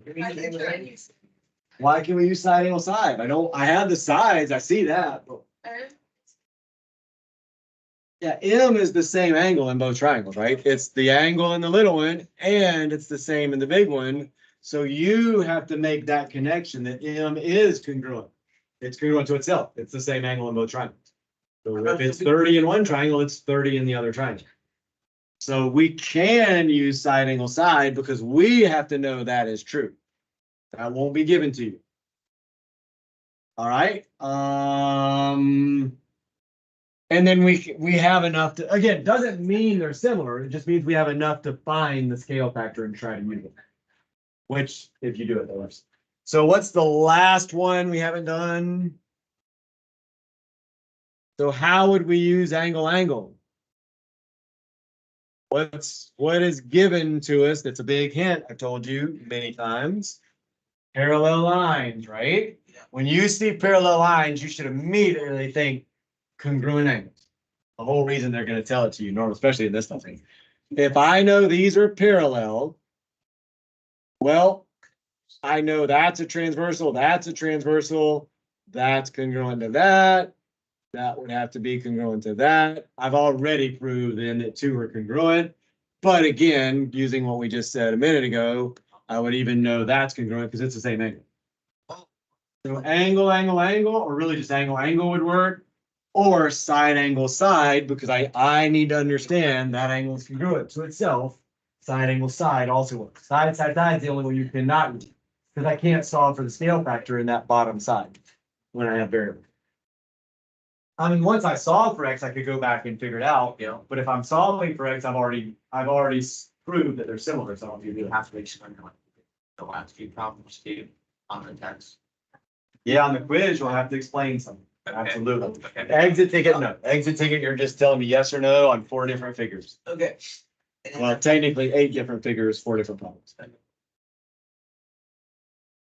Why can we use side angle side? I have the sides, I see that. But yeah, M is the same angle in both triangles, right? It's the angle in the little one and it's the same in the big one. So you have to make that connection that M is congruent. It's congruent to itself. It's the same angle in both triangles. So if it's 30 in one triangle, it's 30 in the other triangle. So we can use side angle side because we have to know that is true. That won't be given to you. All right. And then we have enough to, again, doesn't mean they're similar. It just means we have enough to find the scale factor and try to use it. Which, if you do it, that works. So what's the last one we haven't done? So how would we use angle angle? What is given to us? That's a big hint. I've told you many times. Parallel lines, right? When you see parallel lines, you should immediately think congruent angles. The whole reason they're going to tell it to you, normal, especially in this stuff. If I know these are parallel, well, I know that's a transversal, that's congruent to that. That would have to be congruent to that. I've already proved then that two are congruent. But again, using what we just said a minute ago, I would even know that's congruent because it's the same angle. So angle, angle, angle, or really just angle, angle would work. Or side angle side, because I need to understand that angle is congruent to itself. Side angle side also works. Side, side, side is the only one you cannot use. Because I can't solve for the scale factor in that bottom side when I have variables. I mean, once I solve for X, I could go back and figure it out. Yeah. But if I'm solving for X, I've already proved that they're similar. So I don't need to Have to explain like the last few problems to you on the test. Yeah, on the quiz, you'll have to explain something. Okay. Absolutely. Okay. Exit ticket, no. Exit ticket, you're just telling me yes or no on 4 different figures. Okay. Well, technically 8 different figures, 4 different problems.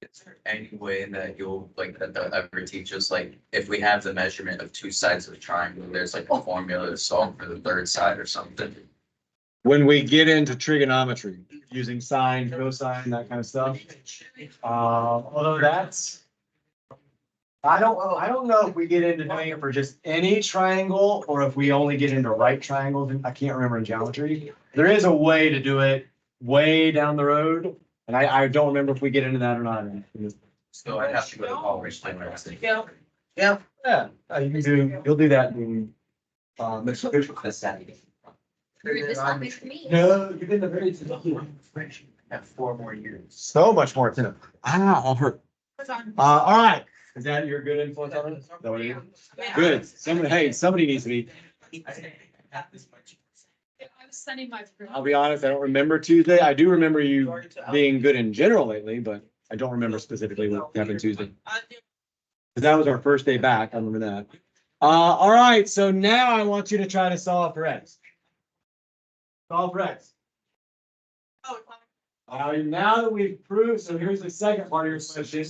Is there any way that you'll like that they'll ever teach us, like, if we have the measurement of two sides of a triangle, there's like a formula to solve for the third side or something? when we get into trigonometry, using sine, cosine, that kind of stuff. Although that's, I don't know if we get into doing it for just any triangle or if we only get into right triangles. I can't remember in geometry. There is a way to do it way down the road. And I don't remember if we get into that or not. So I'd have to go to college to learn. Yeah, Yeah, you can do, you'll do that in, This Saturday. This not makes me. no, you did the very. Have 4 more years. So much more attentive. I'll hurt. All right. Is that your good influence on it? Is that what it is? Good. Somebody needs to be. I was sending my. I'll be honest, I don't remember Tuesday. I do remember you being good in general lately, but I don't remember specifically what happened Tuesday. Because that was our first day back. I remember that. All right. So now I want you to try to solve for X. Solve for X. Now that we've proved, so here's the second part of your question.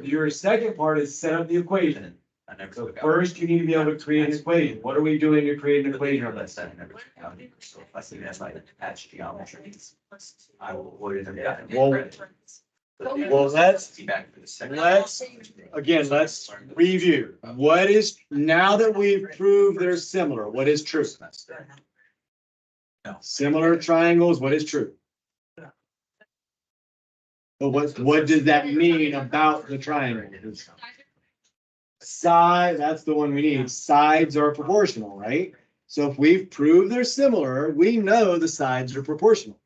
Your second part is set up the equation. I never So took out. first, you need to be able to create an equation. What are we doing to create an equation on That's this? I never took out. So if I see that's like attached geometry, I will avoid it. Well, let's, Back for the second. again, let's review. What is, now that we've proved they're similar, what is true? Similar triangles, what is true? But what does that mean about the triangle? Side, that's the one we need. Sides are proportional, right? So if we've proved they're similar, we know the sides are proportional.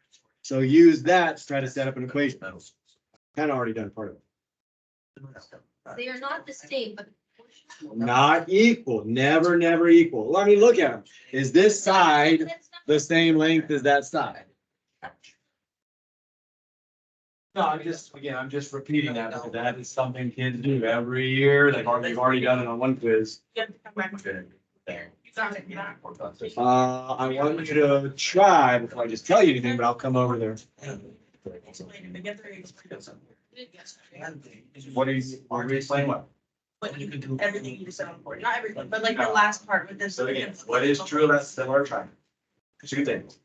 So use that to try to set up an equation. Kind of already done part of it. They are not the same, but. Not equal, never equal. Well, I mean, look at them. Is this side the same length as that side? No, I'm just repeating that because that is something kids do every year. They've already done it on one quiz. I want you to try before I just tell you anything, but I'll come over there. What are you explaining what? but you can do everything you said on board, not everything, but like the last part with this. So again, what is true about similar triangle? Two things.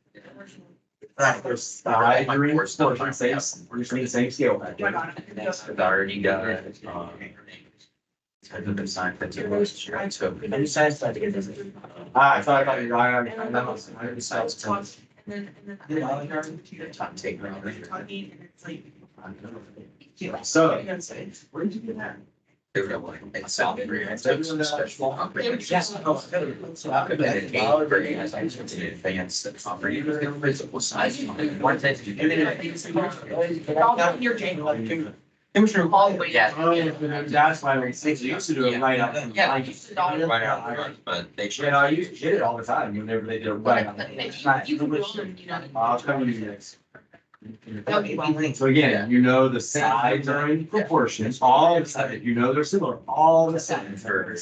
Right, there's side, you're in proportion, same, we're using the same scale. back there. I've already done it. I've been signed for 2 months, right? So. I thought you were right. Time taken. So. Where did you get that? It's so great. I took some special comprehension. Advanced comprehension physical science. One thing to do. Your Jane. Yeah. That's why we used to do it right out. Yeah, I used to dog. Right out, but they should. Yeah, I used to get it all the time whenever they did it right out. You can build them, you know. I'll come to you next. So again, you know the sides are in proportion, all the sides, you know they're similar, all the sides. For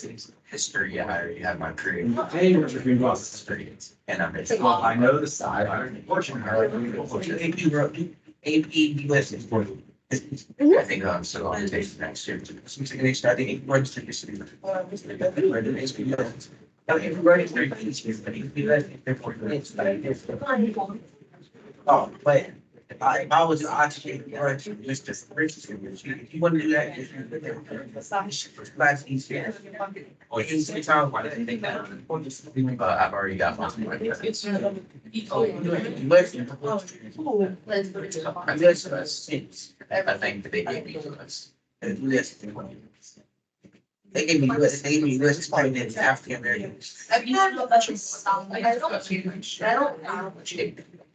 history, I already have my career. History. And I'm. Well, I know the side are in proportion. AP lessons. I think I'm still on the stage next year. They started words to this. Oh, but I was actually, just you want to do that. Last easier. Well, you see, why did I think that? I've already got most of my. I think that they gave me this. They gave me US, they gave me US, probably did African Americans. I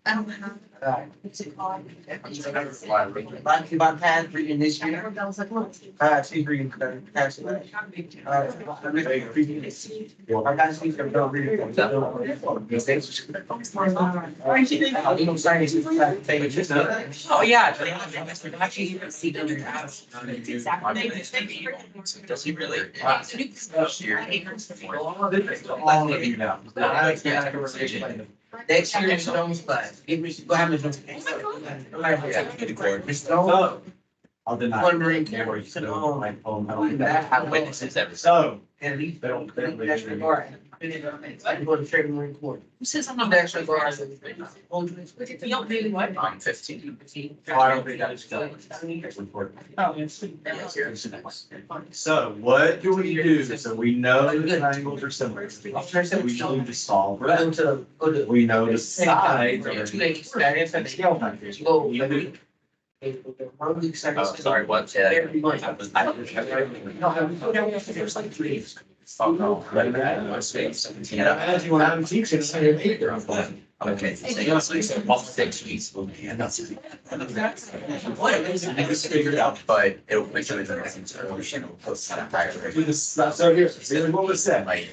don't have. About past reading this year. She's reading, past. I got to see them don't read it. Oh, yeah. Does he really? Last year. Next year, Stone's class. Give me, go have me. So, I'll deny. One marine it. camera, you can So, own. like, oh, Only no. that. Have witnesses ever. So, At least, They don't- National Guard. I can go to training Marine Corps. Who says I'm not? National Guard. You don't really what? I'm 15. I don't think that's done. So what do we do? So we know the triangles are similar. We need to solve Go that. to, go to. We know the sides Yeah, are 2 days, Saturday, Sunday. scale factors. Go. We do. Oh, sorry, what? Yeah. Every month. Oh, no. Yeah, imagine when I'm teaching. Okay. So all 6 weeks will be. I just figured it out, but it'll make sure that. Do this, so here's what was said, Like,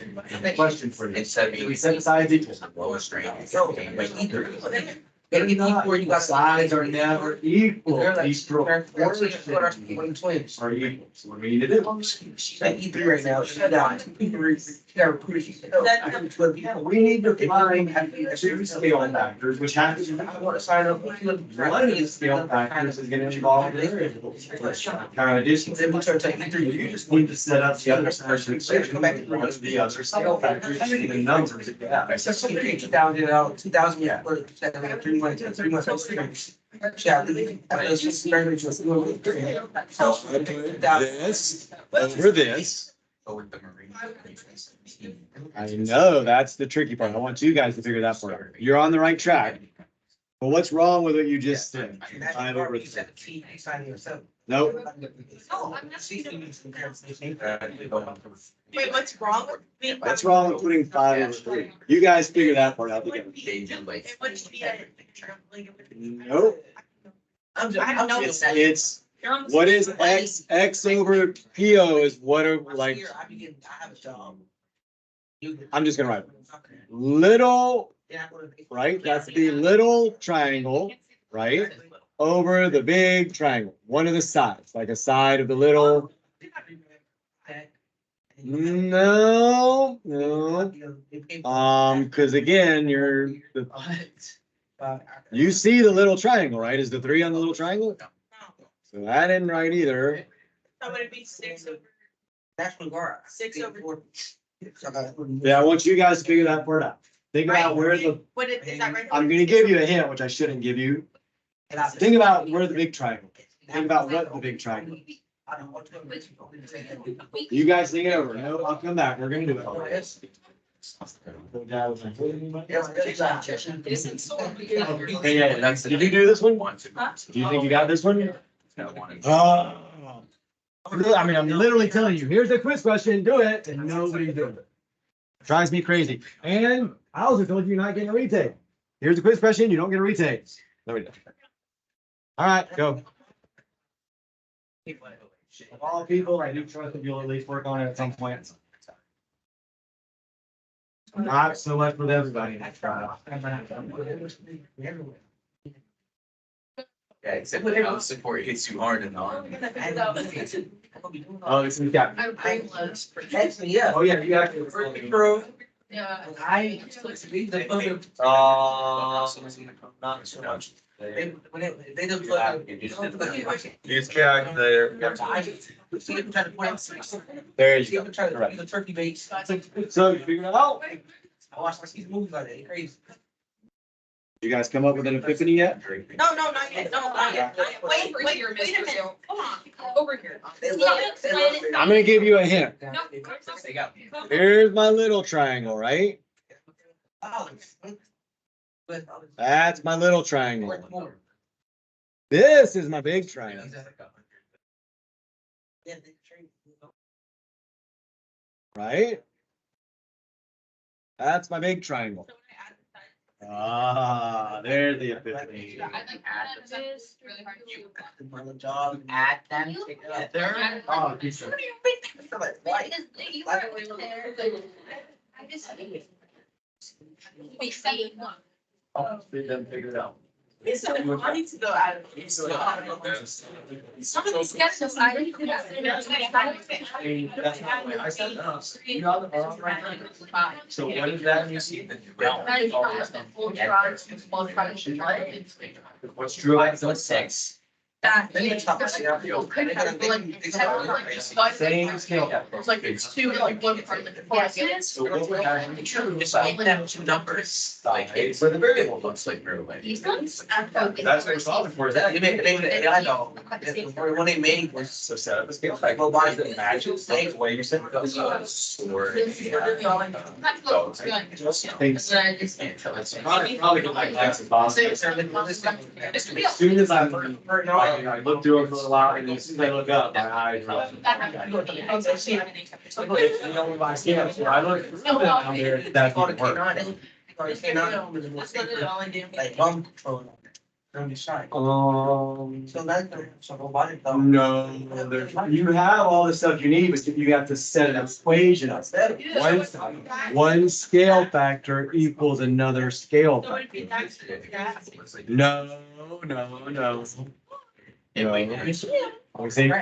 question for you. instead of being. We set sides equal. Lowest rank. Maybe not where you got. Sides are never equal. These proportions Twins. are equal. So what do we need to do? She's at E3 right now, she's down. She got recruited, she said, oh, We need to find two scale factors, which have to be. I want to sign up. One of the scale factors is gonna involve variables. Kind of distance. Then we turn to E3. You just need to set up the other section, one of the other scale factors, and the numbers that you have. So she paid 2,000 out, 2,000, yeah, 3 months, 3 months. Yeah, she's very much. So I put this over this. But with the Marine. I know, that's the tricky part. I want you guys to figure that part out. You're on the right track. But what's wrong with what you just said? 5 over 3. Nope. Oh, I'm not. Wait, what's wrong with me? What's wrong with putting 5 over 3? You guys figure that part out together. It wouldn't be a. Nope. I don't know. It's what is x over PO is what are like, I have a job. I'm just gonna write little, right? That's the little triangle, right? Over the big triangle, one of the sides, like a side of the little. No, cause again, you see the little triangle, right? Is the 3 on the little triangle? So that isn't right either. So would it be 6 over? National Guard. 6 over. Yeah, I want you guys to figure that part out. Think about where the, What is that right? I'm gonna give you a hint, which I shouldn't give you. Think about where the big triangle is. Think about what the big triangle is. You guys think it over. No, I'll come back. We're gonna do it. Hey, yeah, that's, did you do this one? Do you think you got this one? Oh. I mean, I'm literally telling you, here's a quiz question, do it, and nobody's doing it. Drives me crazy. And I also told you you're not getting a retake. Here's a quiz question, you don't get a retake. No, we don't. All right, go. Of all people, I do trust that you'll at least work on it at some point. Not so much with everybody in that trial. Yeah, except when house support hits you hard and on. Oh, this is, yeah. Yeah. Oh, yeah, you actually. Yeah. Not so much. They just plug. Use calculator. There you go. Try the turkey bait. So you figured it out? I watch these movies like that, it's crazy. You guys come up with an epiphany yet? No, not yet. No, not yet. Wait a minute. Hold on. Over here. I'm gonna give you a hint. No. Here's my little triangle, right? That's my little triangle. This is my big triangle, right? That's my big triangle. Ah, there's the epiphany. I think add this really hard to do. Job. Add them together. Oh, piece of. You were there. I just. Be safe. Oh, they done figured it out. I need to go out of here. Some of these sketches I didn't do that. That's not the way I said it. You got the wrong right hand. So what is that you see? What's true about So it's 6. That. Then it's not the same. Same scale. It's like it's two, like one part of the yes. So what would happen? Just like them two numbers, like it's where the variable looks like real life. These ones? That's what we're solving for, is that? They made the AI though. When they made was So set up a scale factor. robotics that matches The way you said it. Or, Things. Probably go like that's possible. As As soon as I look through it for a while, and as soon as I look up, my eyes. roll. I look down there, that called a didn't work. K9. Or a K9. Like bomb control. On the side. So that's so robotic though. No, you have all the stuff you need, but you have to set an equation up. One scale factor equals another scale factor. No. it might not. Let me see.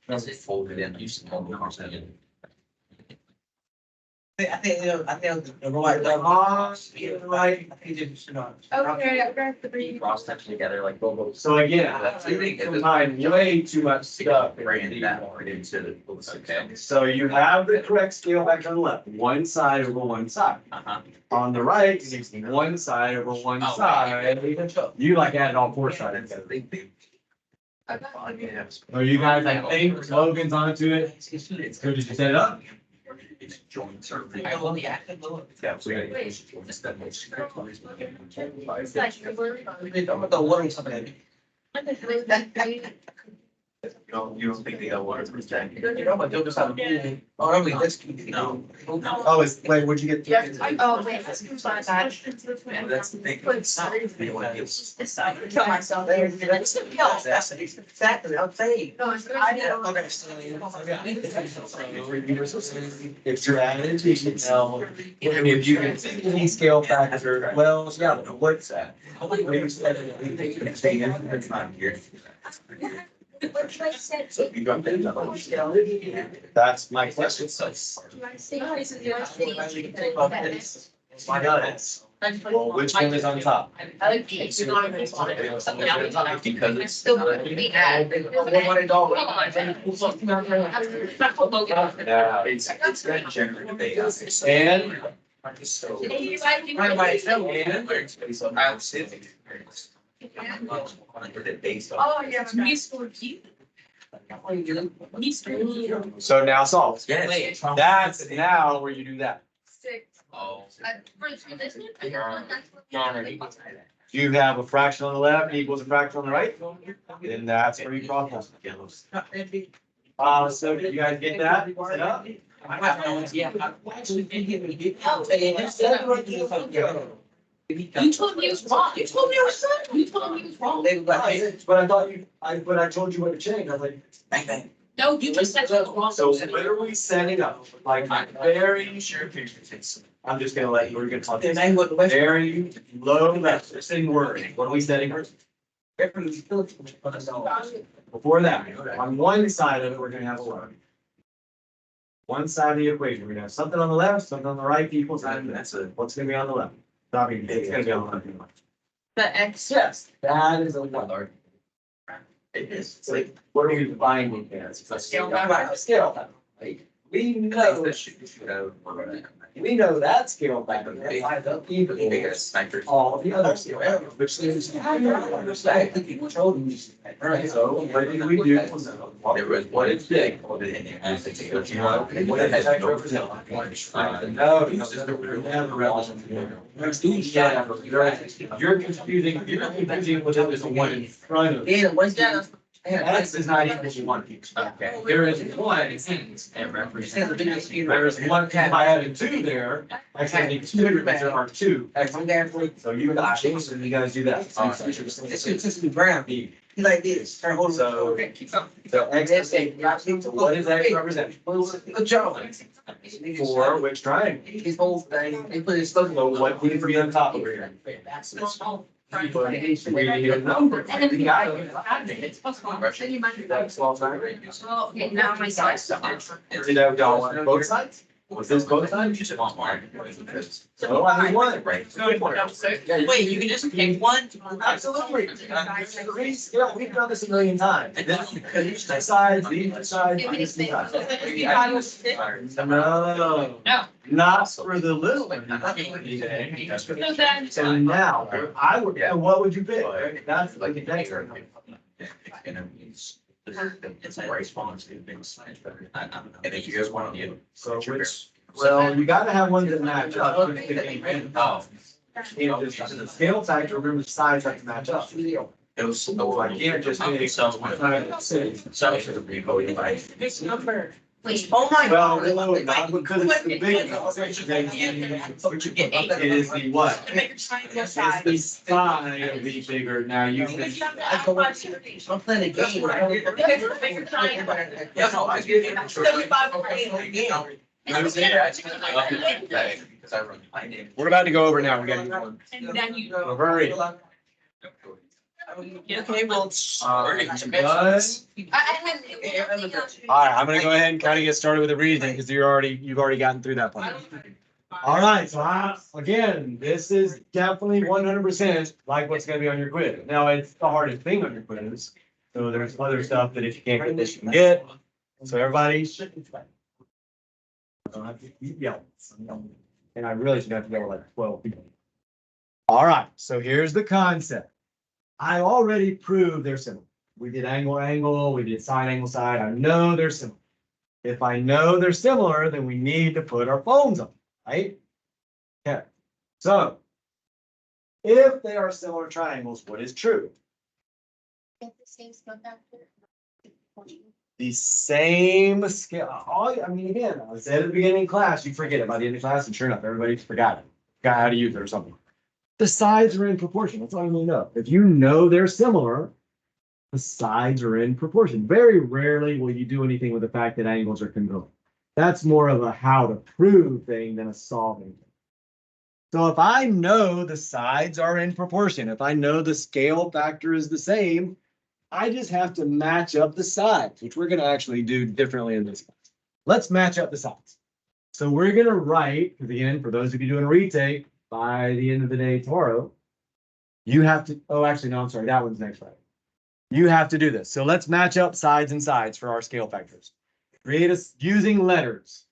Is it folded in? You should hold the concept. I think the robot. Right. I think it's not. Okay, I got the three. Cross them together like go. So again, you combine way too much stuff. Bring that more into the. Okay. So you have the correct scale factor on the left, one side over one side. Uh-huh. On the right, it's one side over one Oh, side. You like added all four sides together. Yeah. Are you guys, I think Logan's onto it. So did you set it up? It's joints or. Yeah. Yeah, so we gotta- just that much. I'm gonna warn something. You don't think they got water for that? You know, but they'll just have. Oh, no, we just. No. Oh, wait, what'd you get? Oh, wait, let's move on that. And that's the thing. It's not, they want to give- This side. Kill myself. That's exactly, I'm saying. No, it's I good. don't understand. If you're adding, you can tell, if you can see any scale factor, well, yeah, but what's that? So you got that. That's my question. Why not? Well, which one is on top? Because it's. Still we add. Yeah. It's gonna generate data. And So. Based on. Oh, yeah, me scored you. Me scored you. so now solve. Yes. That's now where you do that. Six. Oh. For this one? You have a fraction on the left equals a fraction on the right, then that's where you cross them. So you guys get that set up? You told me it was wrong. You told me it was wrong. You told me it was wrong. But I thought you, but I told you what to change, I was like, Bang, bang. No, you just said it was wrong. so literally setting up, like, very sure, I'm just gonna let you, we're gonna talk. Then I would. Very low, that's same word, what are we setting? Before that, on one side of it, we're gonna have a word. One side of the equation, we're gonna have something on the left, something on the right, equals, and that's it, what's gonna be on the left? I mean, it's gonna be on the left. The X. Yes, that is a word. It is. It's like, what are we defining here? It's a Scale factor. Scale factor. Like, we know, we know that scale factor. Even all the other scale factors, which is. Right, so what did we do? What is big? What does that represent? No, never relevant. Yeah, you're confusing what is the one in front of. Yeah, what's Yeah. X is not equal to one. Okay. There is one, It represents. there is one, by adding two there, X has two, because there are two. X, I'm there for. so you gotta change it, you guys do that. It's consistent ground. He like this. Turn hold So- Okay, keep up. So X, so what does X represent? Good job. For which triangle? His whole thing, they put his slogan. So what needs to be on top over here? We need a number. And then You got it. It's possible. Then you might. That's small triangle. Oh, okay, now my size. Did I, y'all want both sides? Was this both sides? Use it on one. So I need one. Right. Wait, you can just pick one? Absolutely. Yeah, we've done this a million times. These two sides, these two sides, these two sides. No. No. Not for the little one. So then. So now, I would, what would you pick? That's like the next one. It's a response to things. And if you guys want to. So which, well, you gotta have one that match up. Oh. You know, just the scale factor, remember the sides have to match up. It was. So I can't just pick. So for the repo, you buy. This number. Wait, Oh my Well, God. no, not because it's the big. It is the what? Make a triangle It's size. the side of the bigger, now you can. I'm playing a game. Make a triangle. Yeah, no, I get it. 75 or 80. Because I run my name. We're about to go over now. We gotta get going. And then you. Hurry. Okay, well. Done. I had. All right, I'm gonna go ahead and kind of get started with the reasoning because you've already gotten through that part. All right, so again, this is definitely 100% like what's gonna be on your quiz. Now, it's the hardest thing on your quiz. So there's other stuff that if you can't get this, you can get. So everybody should. I don't have to keep yelling. And I really should have to yell like 12 people. All right, so here's the concept. I already proved they're similar. We did angle, angle, we did side, angle, side. I know they're similar. If I know they're similar, then we need to put our phones on, right? Okay, so if they are similar triangles, what is true? Get the same scale factor. The same scale. I mean, again, I said at the beginning of class, you forget it by the end of class, and sure enough, everybody forgot it. Forgot how to use it or something. The sides are in proportion. That's all you need to know. If you know they're similar, the sides are in proportion. Very rarely will you do anything with the fact that angles are congruent. That's more of a how to prove thing than a solving thing. So if I know the sides are in proportion, if I know the scale factor is the same, I just have to match up the sides, which we're going to actually do differently in this class. Let's match up the sides. So we're going to write, because again, for those of you doing a retake, by the end of the day tomorrow, you have to, oh, actually, no, I'm sorry, that one's next Friday. You have to do this. So let's match up sides and sides for our scale factors. Create a, using letters.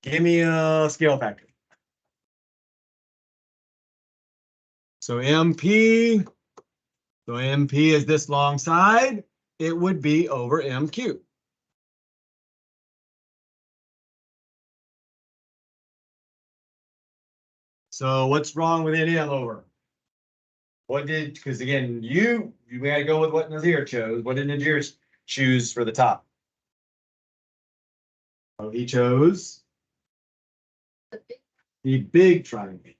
Give me a scale factor. So MP, so MP is this long side, it would be over MQ. So what's wrong with NM over? What did, because again, we gotta go with what Nazir chose. What did Nazir choose for the top? Oh, he chose The big, the big triangle.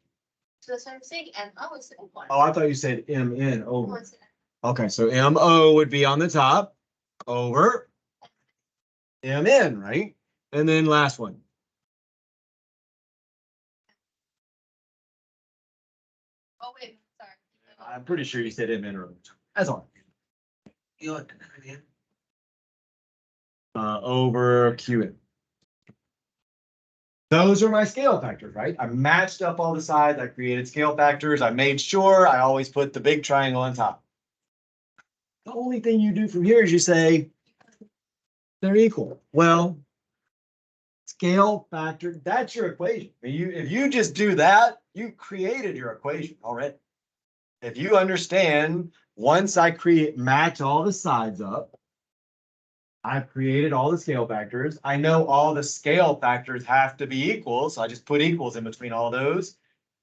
so that's what I'm saying, and oh, it's the one. Oh, I thought you said MN over. What's it? Okay, so MO would be on the top over MN, right? And then last one. Oh, wait, sorry. I'm pretty sure you said MN or that's all. Over QN. Those are my scale factors, right? I matched up all the sides. I created scale factors. I made sure I always put the big triangle on top. The only thing you do from here is you say they're equal. Well, scale factor, that's your equation. If you just do that, you created your equation already. If you understand, once I match all the sides up, I've created all the scale factors. I know all the scale factors have to be equal, so I just put equals in between all those.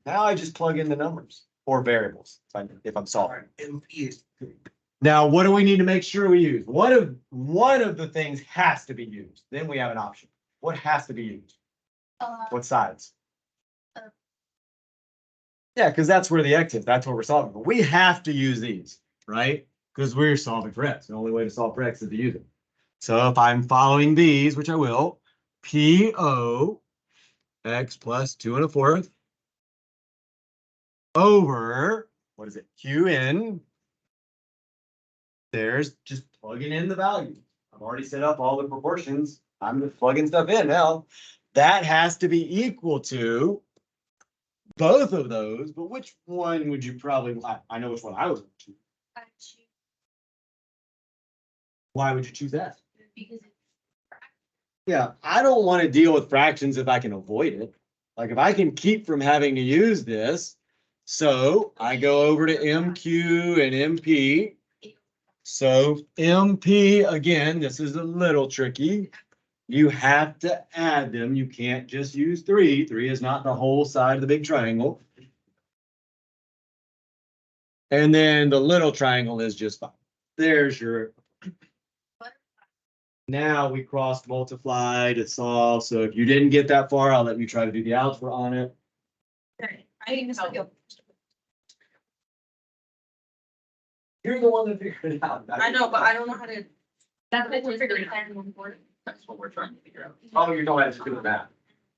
Now I just plug in the numbers or variables if I'm solving. Now, what do we need to make sure we use? One of the things has to be used. Then we have an option. What has to be used? What sides? Yeah, because that's where the X is. That's what we're solving. But we have to use these, right? Because we're solving for X. The only way to solve for X is to use it. So if I'm following these, which I will, PO X plus 2 1/4 over, what is it? QN. There's just plugging in the value. I've already set up all the proportions. I'm just plugging stuff in now. That has to be equal to both of those, but which one would you probably, I know which one I would choose. Why would you choose that? Because Yeah, I don't want to deal with fractions if I can avoid it. Like if I can keep from having to use this, so I go over to MQ and MP. So MP, again, this is a little tricky. You have to add them. You can't just use 3. 3 is not the whole side of the big triangle. And then the little triangle is just 5. There's your. Now we cross multiply to solve. So if you didn't get that far, I'll let you try to do the algebra on it. I think so. You're the one that figured it out. I know, but I don't know how to. that's what We're we're figuring figuring it out. That's what we're trying to figure out. Oh, you're going to do the math.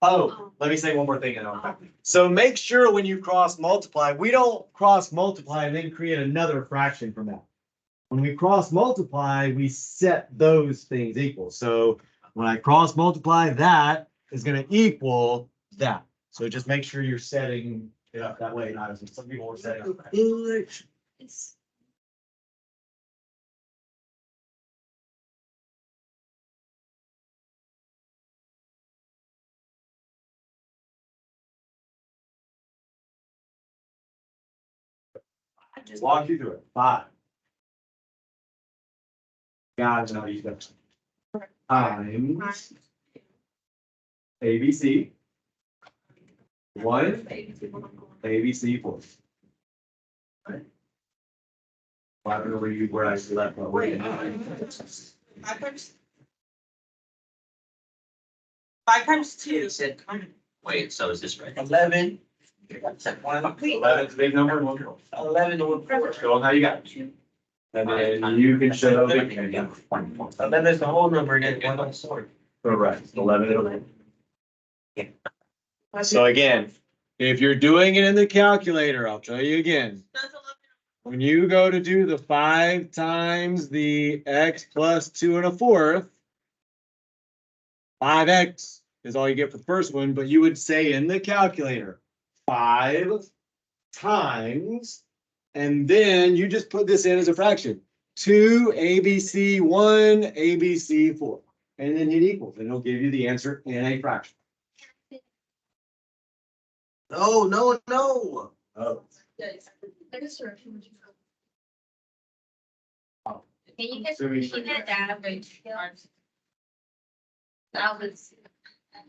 Oh, let me say one more thing and I'll. So make sure when you cross multiply, we don't cross multiply and then create another fraction from that. When we cross multiply, we set those things equal. So when I cross multiply, that is gonna equal that. So just make sure you're setting it up that way, not as some people are setting up. It's Walk you through it. 5. Guys, now you got times ABC. 1, ABC 4. I don't know where I left. Wait. 5 times 2. You said, wait, so is this right? 11. 11 is a big number. 11 to 4. Show them how you got it. And then you can show them. 11 is the whole number, and then 1 is short. Correct, 11. So again, if you're doing it in the calculator, I'll show you again. When you go to do the 5 times the x plus 2 1/4, 5x is all you get for the first one, but you would say in the calculator, 5 times, and then you just put this in as a fraction. 2 ABC 1 ABC 4, and then hit equals, and it'll give you the answer in a fraction. No. Oh. Can you get, So we- you get that average? That was.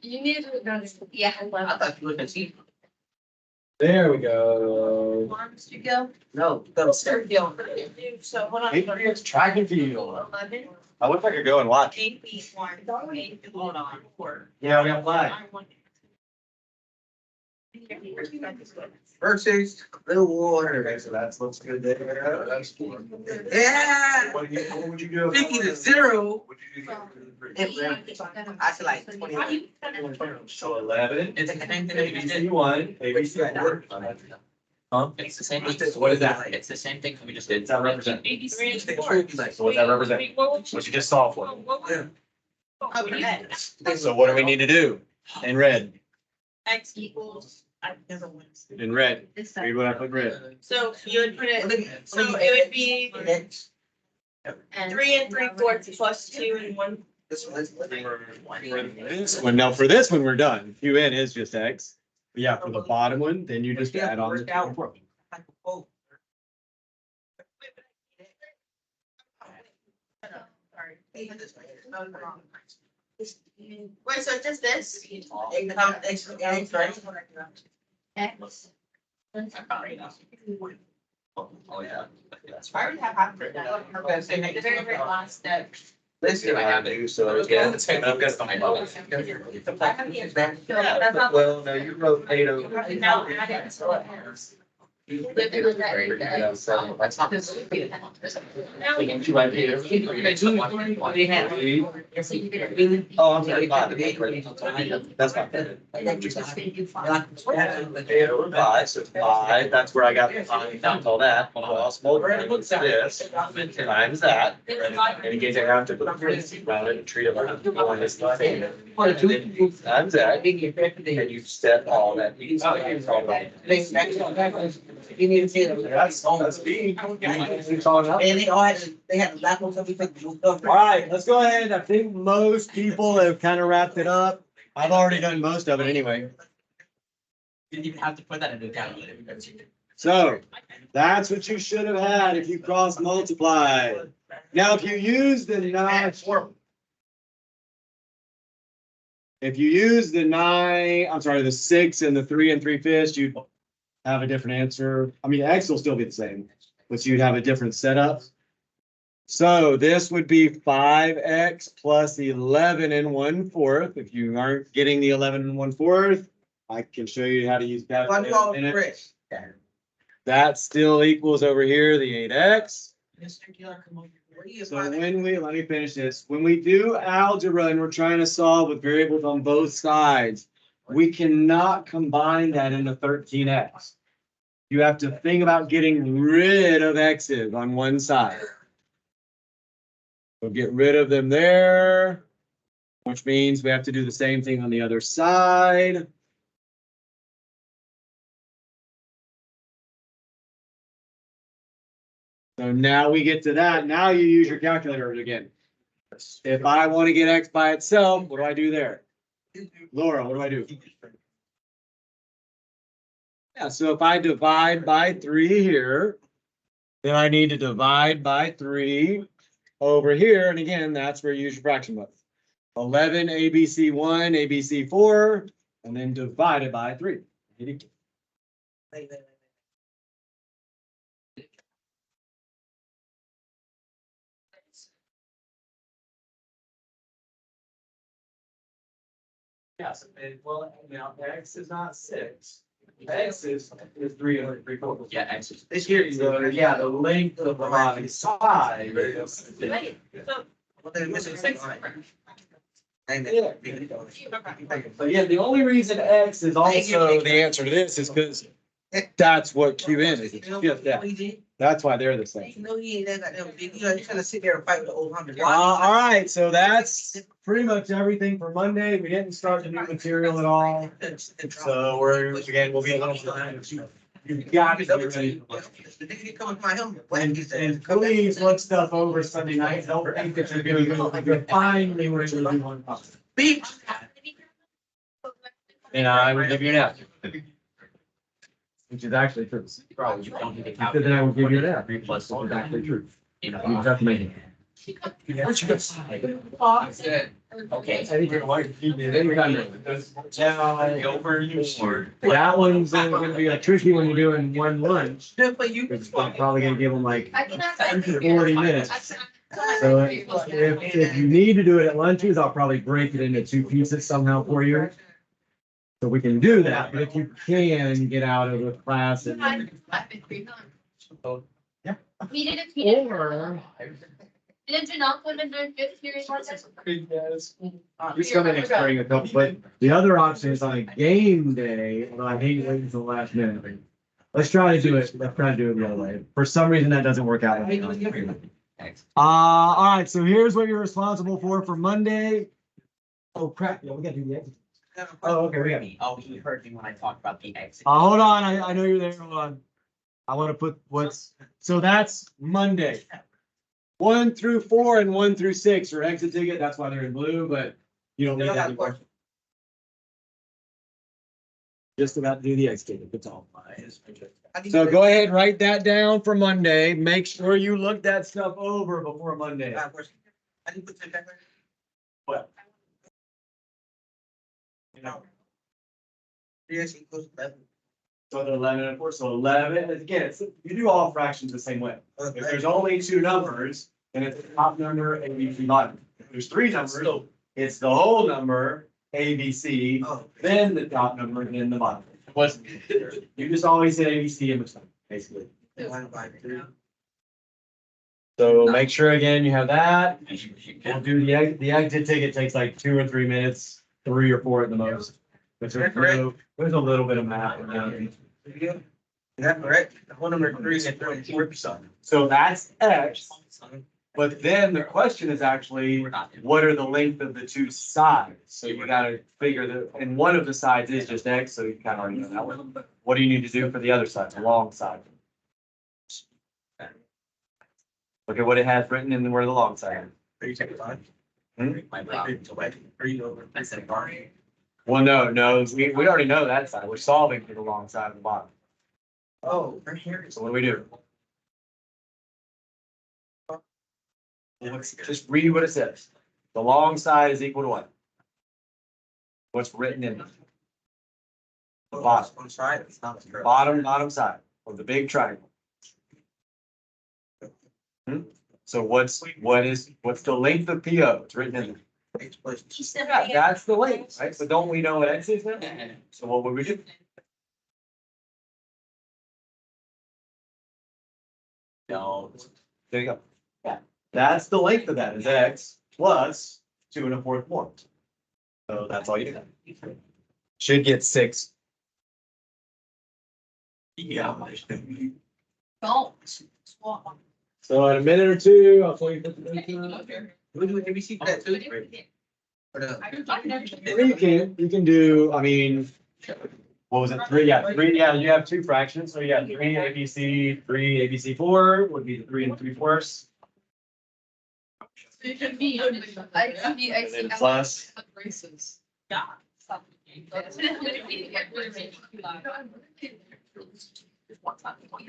You need to, yeah. I thought you were gonna see. There we go. Mr. Gill. No. Mr. Gill. So hold on. It's track and field. 11. I wish I could go and watch. Hold on. Yeah, we got flag. Versus the water. Okay, so that looks good there. That's 4. Yeah. What would you do? 50 to 0. What'd you do? I feel like 20. So 11. It's the same thing that we ABC did. 1, ABC 4. Huh? It's the same. So what is that? It's the same thing we just did. What's that represent? ABC. So what's that represent? What you just saw for? So what do we need to do? In red, X equals. I never went. in red. This Read side. what I put red. So you would put it, so it would be And- 3 3/4 plus 2 and 1. This one. This one, now for this one, we're done. QN is just X. But yeah, for the bottom one, then you just add on the 2 and 4. Wait, so just this? X. Oh, yeah. That's I right. already have half of it. The very, very last step. Let's I have it. So Yeah, that's fine. I've got it on my phone. Well, no, you wrote 8 over. Now add it to the pairs. That's not. Oh, I'm sorry. That's fine. Five, so five, that's where I got the five, that's all that, plus multiply this times that. And in case I have to put a parentheses around it and treat it like one is the same. Times that, and you set all that. You need to see them. That's me. And they had levels of everything. All right, let's go ahead. I think most people have kind of wrapped it up. I've already done most of it anyway. Didn't even have to put that into the calculator. So that's what you should have had if you cross multiply. Now, if you use the nine, if you use the nine, I'm sorry, the 6 and the 3 3/5, you'd have a different answer. I mean, X will still be the same, but you'd have a different setup. So this would be 5x plus 11 1/4. If you aren't getting the 11 1/4, I can show you how to use calculator in a minute. That still equals over here the 8x. So when we, let me finish this. When we do algebra and we're trying to solve with variables on both sides, we cannot combine that into 13x. You have to think about getting rid of x's on one side. We'll get rid of them there, which means we have to do the same thing on the other side. So now we get to that. Now you use your calculator again. If I want to get x by itself, what do I do there? Laura, what do I do? Yeah, so if I divide by 3 here, then I need to divide by 3 over here. And again, that's where you use your fraction method. 11 ABC1, ABC4, and then divided by 3. Yes, well, now x is not 6. X is 3 and 3/4. Yeah, X is. This year, So, yeah, the length of the line side. But yeah, the only reason X is also the answer to this is because that's what QN is. It's just that. That's why they're the same. No, he ain't that goddamn big. You know, he's gonna sit there and fight with the old hundred. All right, so that's pretty much everything for Monday. We didn't start the new material at all. So we'll be a little behind. You've got to be ready. The nigga come with my helmet. And please look stuff over Sunday night. Don't think that you're gonna go, you're finally ready to do one. Beach. And I would give you an F. Which is actually true. Probably you don't need to Because then I would give you an F. 3 plus Which is actually true. You know. You have to make it. What's your good side? Okay. I think you're like, that one's gonna be a tricky one to do in one lunch. But you. It's probably gonna give them like I can ask. 40 minutes. So if you need to do it at lunches, I'll probably break it into 2 pieces somehow for you. So we can do that, but if you can get out of the class and. Yeah. We did it. Or. Did you not put in the 5th period? Just come in and bring a couple, but the other option is on a game day, although I hate waiting until the last minute. Let's try to do it, the other way. For some reason, that doesn't work out. All right, so here's what you're responsible for Monday. Oh crap, yeah, we gotta do the exit. Oh, okay, we got it. Oh, he heard me when I talked about the X. Hold on, I know you're there, hold on. I wanna put so that's Monday. 1 through 4 and 1 through 6 are exit ticket, that's why they're in blue, but you don't need that anymore. Just about to do the exit ticket, that's all. So go ahead, write that down for Monday. Make sure you look that stuff over before Monday. I didn't put the pepper. What? Yes, equals 11. So the 11 and 4, so 11, again, you do all fractions the same way. If there's only 2 numbers, then it's the top number, ABC bottom. If there's 3 numbers, it's the whole number, ABC, then the top number, then the bottom. You just always say ABC in between. basically. Divided by 3. So make sure again, you have that. We'll do the exit ticket takes like 2 or 3 minutes, 3 or 4 at the most. But there's a little bit of math. in there. Is that correct? Hole number 3 is 34%. So that's X, but then the question is actually, what are the length of the two sides? So you gotta figure that, and one of the sides is just X, so you kind of already know that one. What do you need to do for the other side, the long side? Look at what it has written and where the long side is. 35. My bad. Are you over? I said, bar. Well, no, we already know that side. We're solving for the long side of the bottom. Oh, right here. So what do we do? Just read what it says. The long side is equal to what? What's written in it? The bottom, One side, it's not. bottom side of the big triangle. So what's the length of PO? It's written in there. Yeah, that's the length, right? So don't we know what X is now? So what would we do? No. There you go. Yeah, that's the length of that is X plus 2 1/4 more. So that's all you do. Should get 6. Yeah. Don't. Swap. So in a minute or two, I'll tell you. Have you seen that too? Or no? You can do, I mean, What was it? 3, yeah, 3, yeah, you have 2 fractions, so you got 3 ABC, 3 ABC 4 would be the 3 3/4. It could be. And then plus, Braces. Yeah.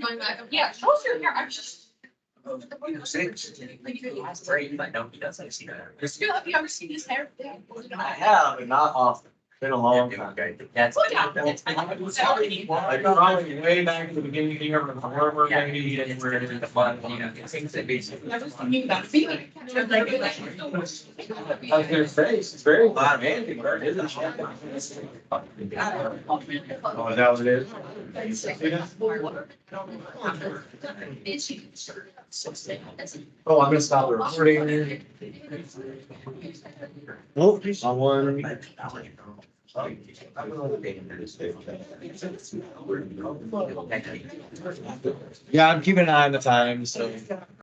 Going back, yeah, show us your hair, I'm just. 6. That's great, but no, he doesn't see that. Have you ever seen his hair? I have, but not often. Been a long time. That's. Look at Like probably way back in the beginning here, when Farmer maybe, and we're in the fun. Never seen you that feeling. How's their face? It's very demanding, isn't it? Oh, is that what it is? Oh, I'm gonna stop the recording. oh, on one. Yeah, I'm keeping an eye on the time, so.